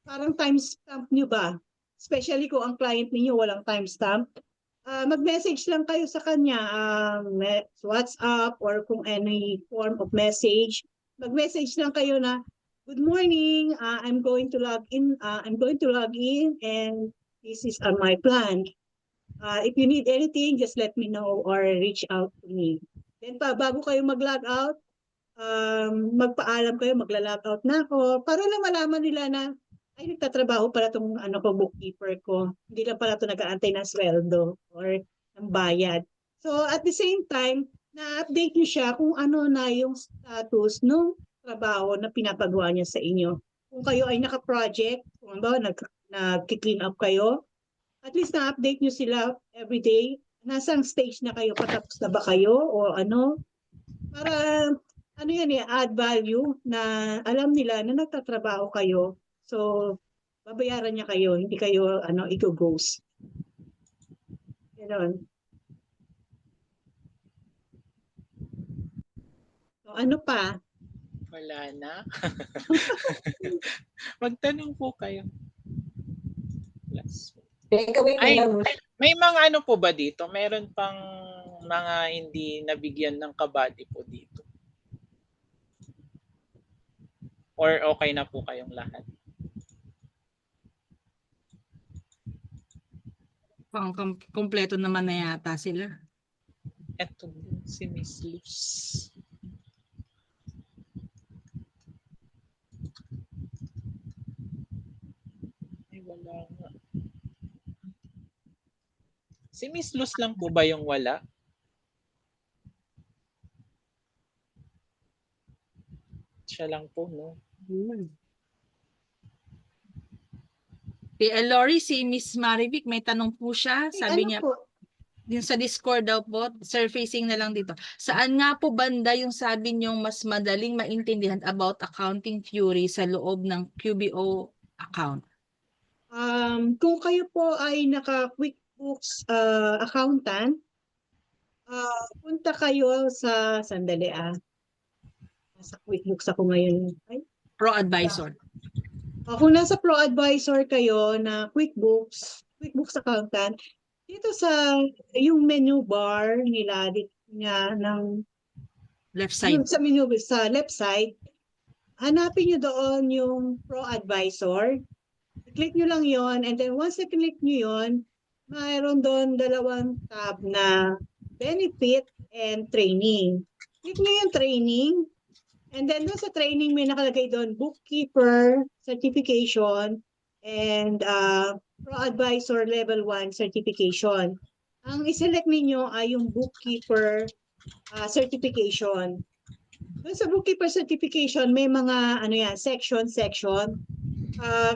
[SPEAKER 5] Parang timestamp nyo ba? Especially kung ang client ninyo walang timestamp. Mag-message lang kayo sa kanya, WhatsApp or kung any form of message. Mag-message lang kayo na, good morning, I'm going to log in and this is my plan. If you need anything, just let me know or reach out to me. Then bago kayo mag-log out, magpaalam kayo, magla-log out na ako para lang malaman nila na ay nagtatrabaho pala itong bookkeeper ko. Hindi lang pala ito nag-aantay ng sweldo or ng bayad. So at the same time, na-update niyo siya kung ano na yung status ng trabaho na pinapagawa niya sa inyo. Kung kayo ay naka-project, kung ba nag-clean up kayo, at least na-update niyo sila everyday. Nasang stage na kayo, patapos na ba kayo o ano? Para ano yan add value na alam nila na nagtatrabaho kayo. So, babayaran niya kayo, hindi kayo i-ghost. Ganon. So, ano pa?
[SPEAKER 2] Wala na. Magtanong po kayo. Last.
[SPEAKER 6] Wait
[SPEAKER 2] Ay,
[SPEAKER 6] lang.
[SPEAKER 2] may mga ano po ba dito? Meron pang mga hindi nabigyan ng kabady po dito? Or okay na po kayong lahat?
[SPEAKER 3] Kompleto naman na yata sila.
[SPEAKER 2] Eto, si Miss Luz. Ay, wala nga. Si Miss Luz lang po ba yung wala? Siya lang po, no?
[SPEAKER 3] Lori, si Miss Marivic, may tanong po siya. Sabi niya,
[SPEAKER 5] po?
[SPEAKER 3] yung sa Discord daw po, surfacing na lang dito. Saan nga po banda yung sabi niyong mas madaling maintindihan about accounting theory sa loob ng QBO account?
[SPEAKER 5] Kung kayo po ay naka-QuickBooks accountant, punta kayo sa sandali Nasa QuickBooks ako ngayon.
[SPEAKER 3] Pro Advisor.
[SPEAKER 5] Kung nasa Pro Advisor kayo na QuickBooks accountant, dito sa yung menu bar nila ng
[SPEAKER 3] Left side.
[SPEAKER 5] sa menu sa left side, hanapin niyo doon yung Pro Advisor. Click nyo lang yon, and then once na-click nyo yon, mayroon doon dalawang tab na benefit and training. Click nyo yung training, and then doon sa training may nakalagay doon bookkeeper certification and Pro Advisor level 1 certification. Ang iselect ninyo ay yung bookkeeper certification. Doon sa bookkeeper certification may mga section.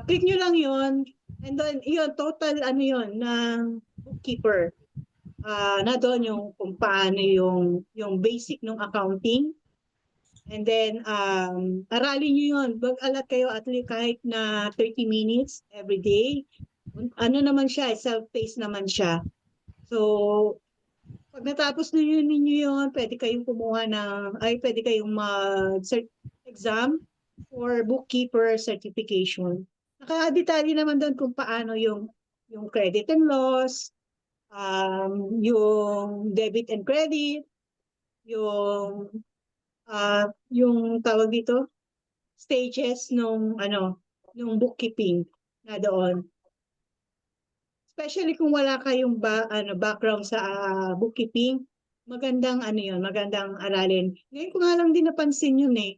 [SPEAKER 5] Click nyo lang yon, and then yun total ng bookkeeper. Na doon yung kung paano yung basic ng accounting. And then aralin nyo yun. Mag-alat kayo at least kahit na 30 minutes every day. Ano naman siya, self-paced naman siya. So pag natapos ninyo yun, pwede kayong pwede kayong mag-exam for bookkeeper certification. Nakadetalye naman doon kung paano yung credit and loss, yung debit and credit, yung tawag dito, stages nung bookkeeping na doon. Especially kung wala kayong background sa bookkeeping, magandang magandang aralin. Ngayon ko nga lang din napansin yun eh.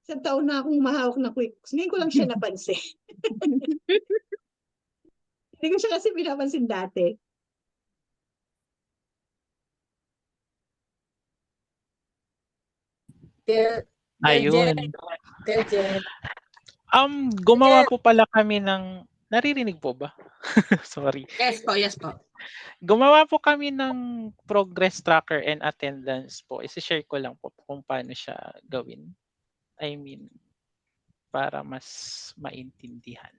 [SPEAKER 5] Isang taon na akong mahawak na QuickBooks. Ngayon ko lang siya napansin. Hindi ko siya kasi pinapansin dati.
[SPEAKER 2] Ayun. Gumawa po pala kami ng, naririnig po ba? Sorry.
[SPEAKER 3] Yes po.
[SPEAKER 2] Gumawa po kami ng progress tracker and attendance po. I-share ko lang po kung paano siya gawin. I mean, para mas maintindihan.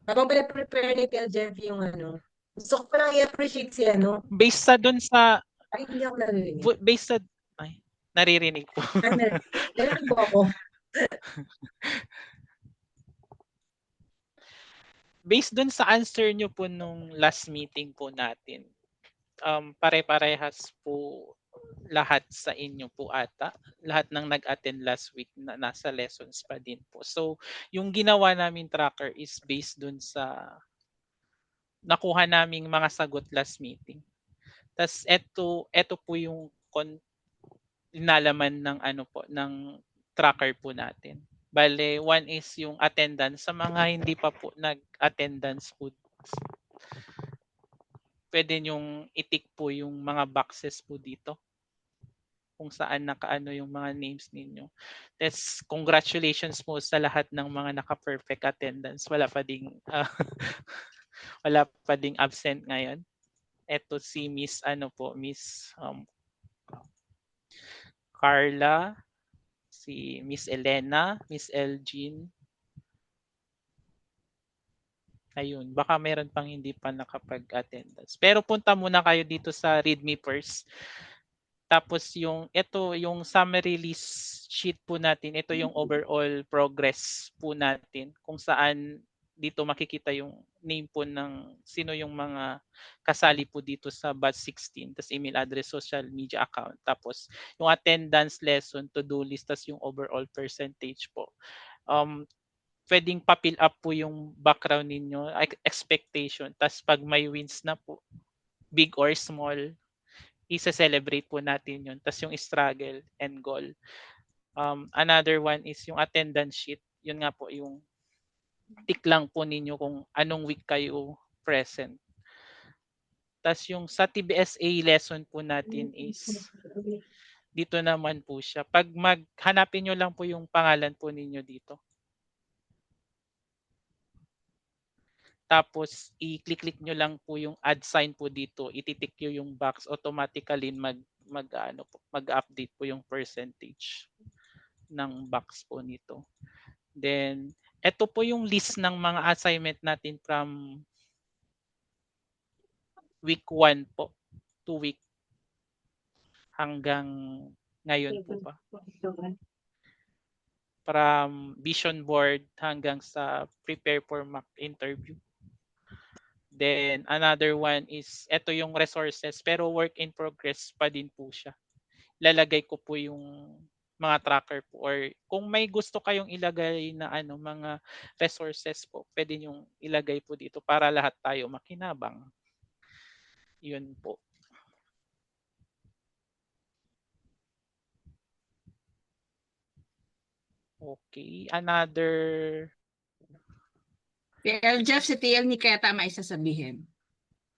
[SPEAKER 6] Habang pinaprepare ni Tel Jeff yung gusto ko parang i-appreciate si
[SPEAKER 2] Based sa dun sa,
[SPEAKER 6] ay hindi ako narinig.
[SPEAKER 2] based sa, ay, naririnig po.
[SPEAKER 6] Narinig po ako.
[SPEAKER 2] Based dun sa answer nyo po nung last meeting po natin, pare-parehas po lahat sa inyo po ata. Lahat ng nag-attend last week na nasa lessons pa din po. So, yung ginawa namin tracker is based dun sa nakuha naming mga sagot last meeting. Tas eto po yung inalaman ng ng tracker po natin. Bale, one is yung attendance. Sa mga hindi pa po nag-attendance po, pwede nyong i-tick po yung mga boxes po dito kung saan nakaano yung mga names ninyo. That's congratulations po sa lahat ng mga naka-perfect attendance. Wala pa ding wala pa ding absent ngayon. Eto si Miss ano po, Miss Carla, si Miss Elena, Miss Elgin. Ayun, baka meron pang hindi pa nakapag-attendance. Pero punta muna kayo dito sa README first. Tapos yung summary list sheet po natin, ito yung overall progress po natin kung saan dito makikita yung name po ng sino yung mga kasali po dito sa batch 16, tapos email address, social media account, tapos yung attendance, lesson, to-do list, tapos yung overall percentage po. Pwedeng pa-fill up po yung background ninyo, expectation, tapos pag may wins na po, big or small, isa-celebrate po natin yun. Tapos yung struggle and goal. Another one is yung attendance sheet. Yun nga po yung tick lang po ninyo kung anong week kayo present. Tapos yung sa TBSA lesson po natin is dito naman po siya. Pag hanapin nyo lang po yung pangalan po ninyo dito. Tapos i-click nyo lang po yung add sign po dito. Ititik nyo yung box, automatically mag-update po yung percentage ng box po nito. Then ito po yung list ng mga assignment natin from week 1 po to week hanggang ngayon po pa. From vision board hanggang sa prepare for mock interview. Then another one is ito yung resources pero work in progress pa din po siya. Lalagay ko po yung mga tracker po or kung may gusto kayong ilagay na mga resources po, pwede yung ilagay po dito para lahat tayo makinabang. Yun po. Okay, another
[SPEAKER 3] TL Jeff, si TL ni kaya tama isasabihin.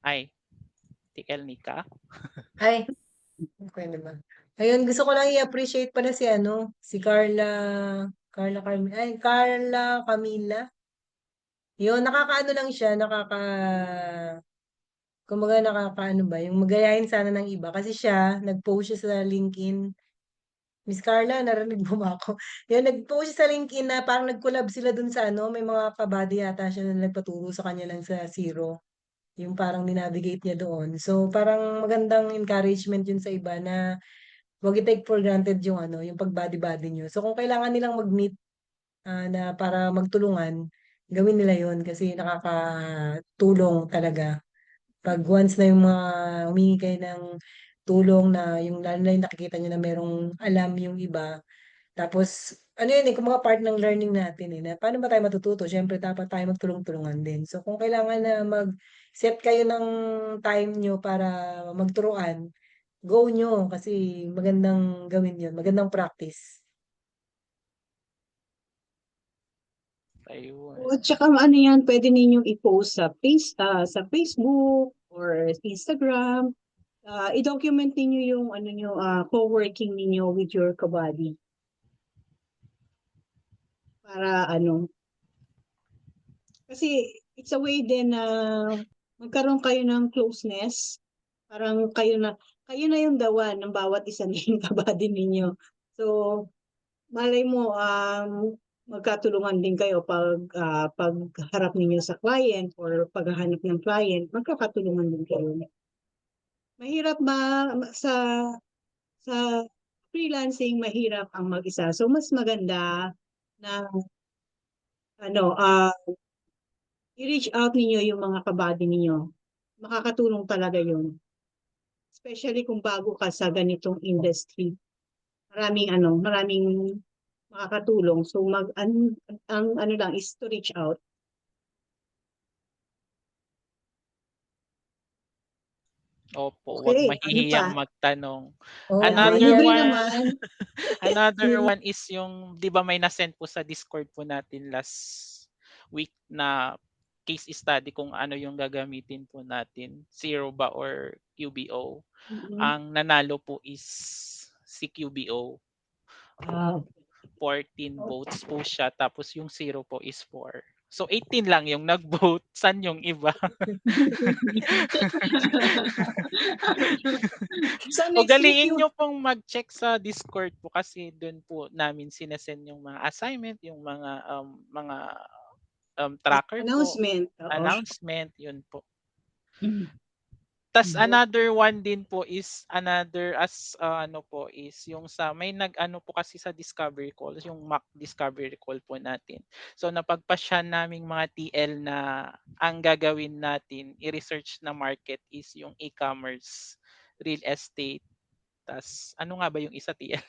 [SPEAKER 2] ay TL Nika.
[SPEAKER 1] Ay, okay naman. Ayun, gusto ko lang i-appreciate pala si Carla Camila. Yun, nakakaano lang siya, kumbaga nakakaano ba, yung magayahin sana ng iba. Kasi siya, nag-post siya sa LinkedIn. Miss Carla, narinig mo ba ako? Yun, nag-post siya sa LinkedIn na parang nag-collab sila dun sa may mga kabady yata siya na nagpaturo sa kanya lang sa Zero. Yung parang ninavigate niya doon. So, parang magandang encouragement yun sa iba na wag i-take for granted yung yung pag-buddy-buddy nyo. So, kung kailangan nilang mag-meet na para magtulungan, gawin nila yun kasi nakakatulong talaga. Pag once na yung mga humingi kayo ng tulong na yung lalo na yung nakikita nyo na merong alam yung iba, tapos yun kung mga part ng learning natin na paano ba tayo matututo? Siyempre dapat tayo magtulong-tulungan din. So kung kailangan na mag-set kayo ng time nyo para magturuan, go nyo kasi magandang gawin yun, magandang practice.
[SPEAKER 2] Ayun.
[SPEAKER 5] O, tsaka yan, pwede ninyong i-post sa Facebook or Instagram. I-document ninyo yung co-working ninyo with your kabady. Para kasi it's a way din na magkaroon kayo ng closeness. Parang kayo na yung dawan ng bawat isa ng kabady ninyo. So, malay mo, magkatulungan din kayo pagharap ninyo sa client or paghahanap ng client, magkakatulungan din kayo. Mahirap sa freelancing, mahirap ang mag-isa. So, mas maganda na i-reach out ninyo yung mga kabady ninyo. Makakatulong talaga yun. Especially kung bago ka sa ganitong industry. Maraming makakatulong. So ang lang is to reach out.
[SPEAKER 2] Opo, wag
[SPEAKER 5] Okay, ano
[SPEAKER 2] mahihiyang
[SPEAKER 5] pa?
[SPEAKER 2] magtanong.
[SPEAKER 1] Oo,
[SPEAKER 2] Another
[SPEAKER 5] Libre
[SPEAKER 1] mahiya.
[SPEAKER 2] one
[SPEAKER 5] naman.
[SPEAKER 2] another one is yung 'di ba may na-send po sa Discord po natin last week na case study kung ano yung gagamitin po natin, zero ba or QBO.
[SPEAKER 5] Mm.
[SPEAKER 2] Ang nanalo po is si QBO.
[SPEAKER 5] Ah,
[SPEAKER 2] 14 votes po siya tapos yung zero po is 4. So 18 lang yung nag-vote. San yung iba?
[SPEAKER 5] So next week
[SPEAKER 2] Ugaliin
[SPEAKER 5] yung
[SPEAKER 2] nyo pong mag-check sa Discord po kasi doon po namin sinesend yung mga assignment, yung mga tracker po,
[SPEAKER 5] announcement. Oo.
[SPEAKER 2] announcement, yun po.
[SPEAKER 5] Mm.
[SPEAKER 2] Tas
[SPEAKER 5] Mhm.
[SPEAKER 2] another one din po is ano po is yung sa may nag-ano po kasi sa discovery call, yung mock discovery call po natin. So napagpasya naming mga TL na ang gagawin natin i-research na market is yung e-commerce, real estate, tas ano nga ba yung isa TL?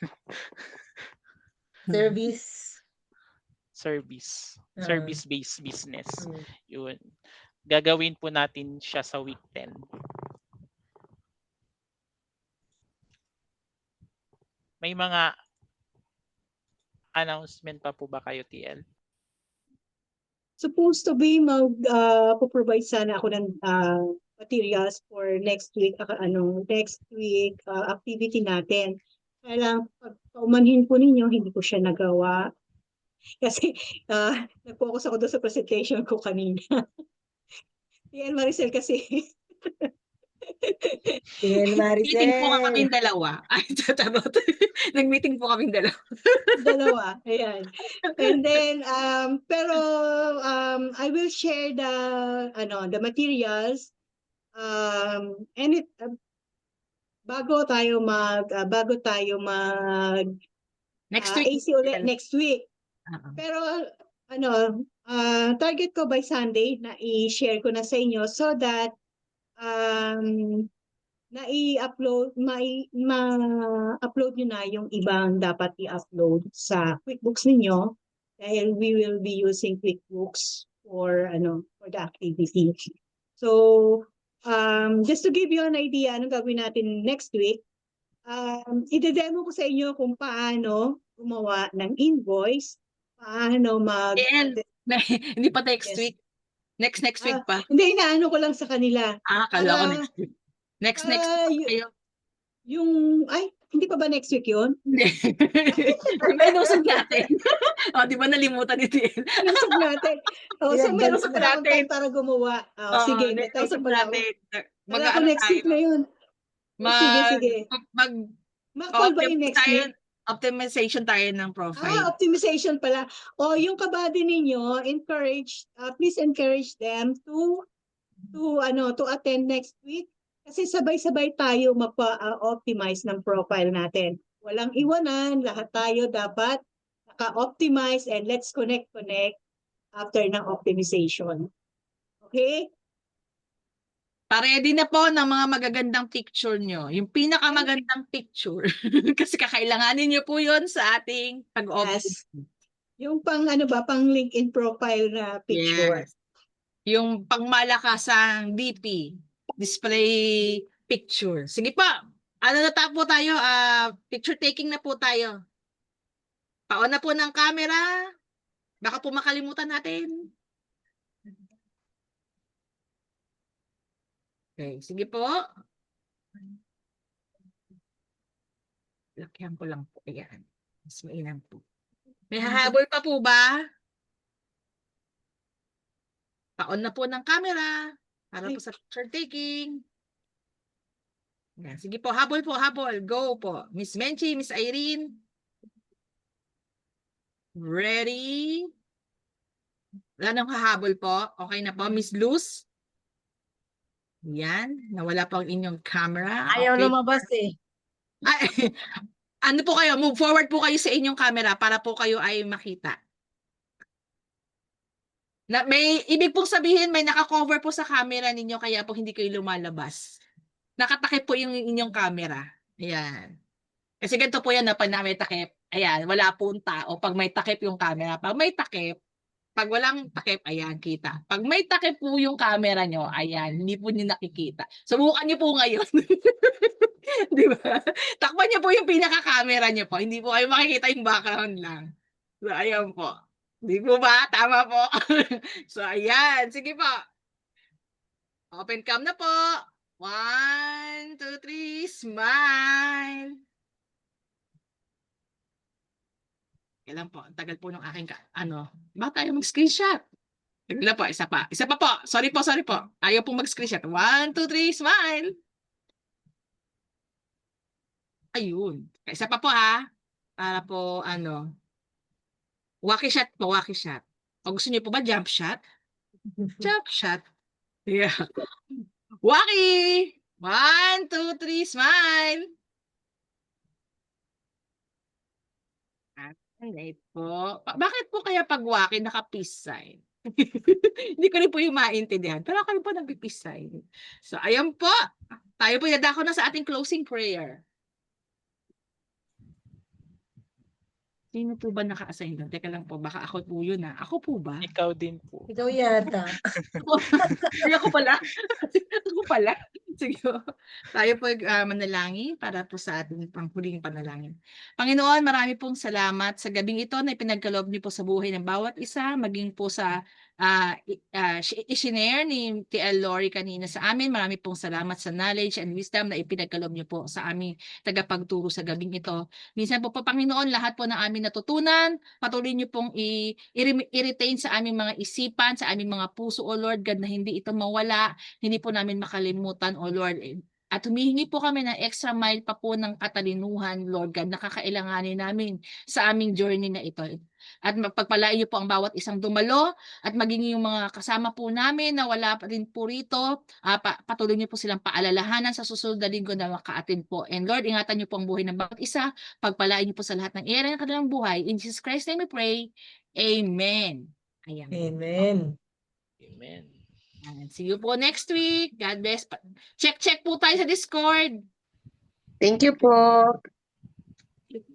[SPEAKER 1] Service.
[SPEAKER 2] Service.
[SPEAKER 1] Ah.
[SPEAKER 2] Service-based business.
[SPEAKER 1] Mm.
[SPEAKER 2] Yun. Gagawin po natin siya sa week 10. May mga announcement pa po ba kayo, TL?
[SPEAKER 5] Supposed to be provide sana ako ng materials for next week activity natin. Kaya lang pag paumanhin po ninyo, hindi ko siya nagawa. Kasi nag-focus ako doon sa presentation ko kanina. TL Maricel kasi.
[SPEAKER 1] TL
[SPEAKER 3] Meeting po
[SPEAKER 1] Maricel.
[SPEAKER 3] kaming dalawa. Ay, charot. Nag-meeting po kaming dalawa.
[SPEAKER 5] Dalawa, ayan. And then, pero I will share the materials. Bago tayo mag
[SPEAKER 3] Next week.
[SPEAKER 5] AC ulit next week.
[SPEAKER 3] Oo.
[SPEAKER 5] Pero target ko by Sunday na i-share ko na sa inyo so that na i-upload, ma-upload nyo na yung ibang dapat i-upload sa QuickBooks ninyo dahil we will be using QuickBooks for the activity. So, just to give you an idea anong gagawin natin next week, i-demo ko sa inyo kung paano gumawa ng invoice, paano
[SPEAKER 3] Hindi pa next
[SPEAKER 5] Yes.
[SPEAKER 3] week. Next week pa.
[SPEAKER 5] Hindi, inaano ko lang sa kanila.
[SPEAKER 3] Akala ko next week. Next week kayo.
[SPEAKER 5] Hindi pa ba next week yun?
[SPEAKER 3] Hindi. May nusog natin. Di ba nalimutan ni TL?
[SPEAKER 5] Nusog natin. So meron pa pala akong time para gumawa. Sige, may time pa pala ako. Kala ko next week na yun. Sige. Ma-call ba yung next week?
[SPEAKER 3] Optimization tayo ng profile.
[SPEAKER 5] Optimization pala. Yung kabady ninyo, please encourage them to attend next week. Kasi sabay-sabay tayo mapa-optimize ng profile natin. Walang iwanan, lahat tayo dapat naka-optimize and let's connect after ng optimization. Okay?
[SPEAKER 3] Ready na po ng mga magagandang picture nyo. Yung pinakamagandang picture. Kasi kakailanganin nyo po yun sa ating pag-optimize.
[SPEAKER 5] Yes. Yung pang LinkedIn profile na picture.
[SPEAKER 3] Yes. Yung pangmalakasang DP. Display picture. Sige pa. Na po tayo? Picture taking na po tayo. Paon na po ng camera. Baka po makalimutan natin. Okay, sige po. Lakyan ko lang po. Ayan. Mas mainam po. May hahabol pa po ba? Paon na po ng camera. Para po sa picture taking. Yan. Sige po, habol po, habol. Go po. Miss Menchi, Miss Irene. Ready? Wala nang hahabol po. Okay na po. Miss Luz. Yan. Nawala po ang inyong camera.
[SPEAKER 6] Ayaw
[SPEAKER 3] Okay.
[SPEAKER 6] lumabas eh.
[SPEAKER 3] Ay, ano po kayo? Move forward po kayo sa inyong camera para po kayo ay makita. May ibig pong sabihin may naka-cover po sa camera ninyo kaya po hindi kayo lumalabas. Nakatakip po yung inyong camera. Ayan. Kasi ganito po yan na pag may takip. Ayan, wala po ang tao pag may takip yung camera. Pag may takip, Pag walang takip, ayan, kita. Pag may takip po yung camera nyo, ayan, hindi po nyo nakikita. Subukan nyo po ngayon. Di ba? Takpan nyo po yung pinaka-camera nyo po. Hindi po kayo makikita yung background lang. So, ayan po. Di po ba? Tama po. So, ayan. Sige po. Open cam na po. 1, 2, 3, smile. Kailan po, ang tagal po ng aking, ba tayo mag-screenshot? Tignan po, isa pa. Isa pa po. Sorry po. Ayaw po mag-screenshot. 1, 2, 3, smile. Ayun. Isa pa po ha. Para po, wacky shot po, wacky shot. O gusto niyo po ba jump shot? Jump shot. Yeah. Wacky! 1, 2, 3, smile. Alright po. Bakit po kaya pag wacky naka-peace sign? Hindi ko rin po yung maintindihan. Pero ako rin po nag-peace sign. So, ayan po. Tayo po yadako na sa ating closing prayer. Sino po ba naka-assign doon? Teka lang po, baka ako po yun ha. Ako po ba?
[SPEAKER 2] Ikaw din po.
[SPEAKER 1] Ikaw yata.
[SPEAKER 3] Ay, ako pala. Ako pala. Sige po. Tayo po manalangin para po sa ating panghuling panalangin. Panginoon, marami pong salamat sa gabing ito na ipinagkaloob niyo po sa buhay ng bawat isa, maging po sa i-share ni TL Lori kanina sa amin. Marami pong salamat sa knowledge and wisdom na ipinagkaloob niyo po sa aming tagapagturo sa gabing ito. Minsan po Panginoon, lahat po ng aming natutunan, patuloy niyo pong i-retain sa aming mga isipan, sa aming mga puso, O Lord God, na hindi ito mawala, hindi po namin makalimutan, O Lord. At humihingi po kami ng extra mile pa po ng katalinuhan, Lord God, na kakailanganin namin sa aming journey na ito. At pagpalain niyo po ang bawat isang dumalo at maging yung mga kasama po namin na wala pa rin po rito, patuloy niyo po silang paalalahanan sa susunod na linggo na maka-attend po. And Lord, ingatan niyo po ang buhay ng bawat isa, pagpalain niyo po sa lahat ng area ng kanilang buhay. In Jesus Christ's name we pray. Amen. Ayan.
[SPEAKER 1] Amen.
[SPEAKER 2] Amen.
[SPEAKER 3] See you po next week. God bless. Check po tayo sa Discord.
[SPEAKER 6] Thank you po.